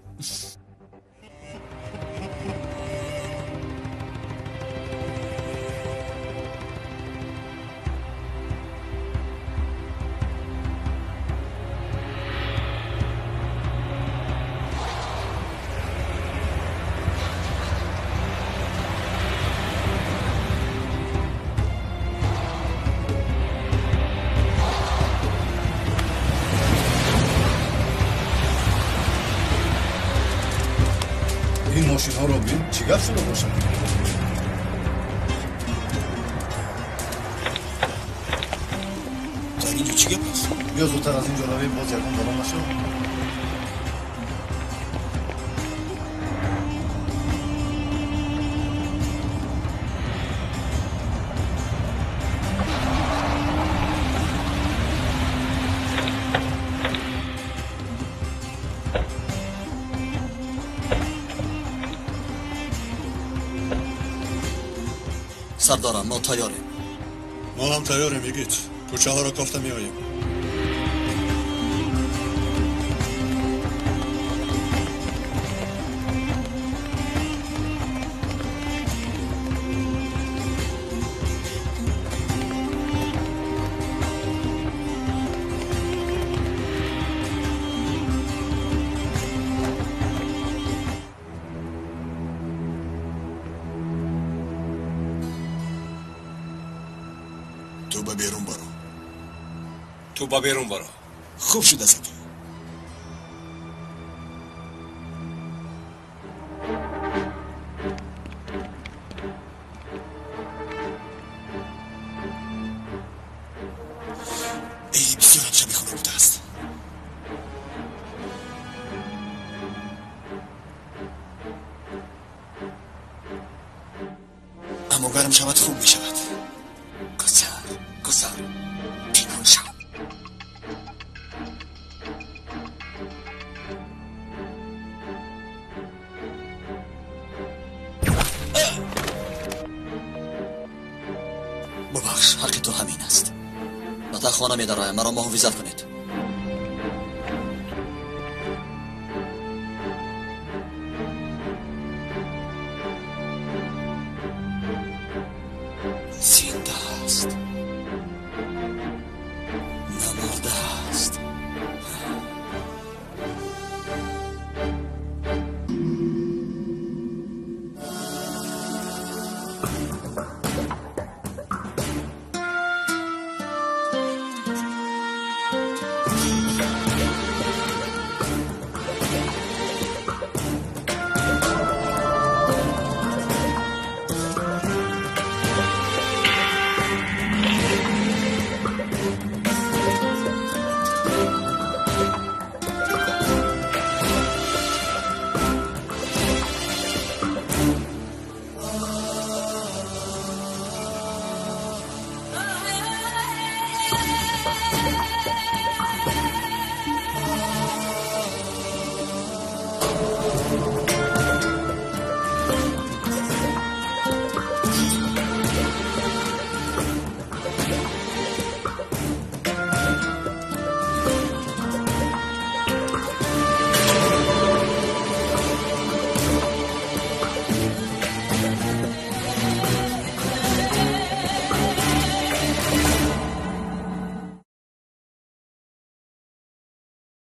ماشین ها رو بین چی گفت شده باشن؟ در اینجا چی گفت هست؟ بیا زودتر از اینجا رویم، باز یکم دارم نشد. سردارم، ما تیاریم. ما هم تیاریم یگید. کوچه ها را کافته می آییم. تو با بیرون برو. خوب شد از تو. ای بسیار هم شبیه خانه بوده است. اما گرم شود خوب می شود. گذار پینان شو. ببخش، حق تو همین است. به تا خانه می درایم، مرا محافظت کنید.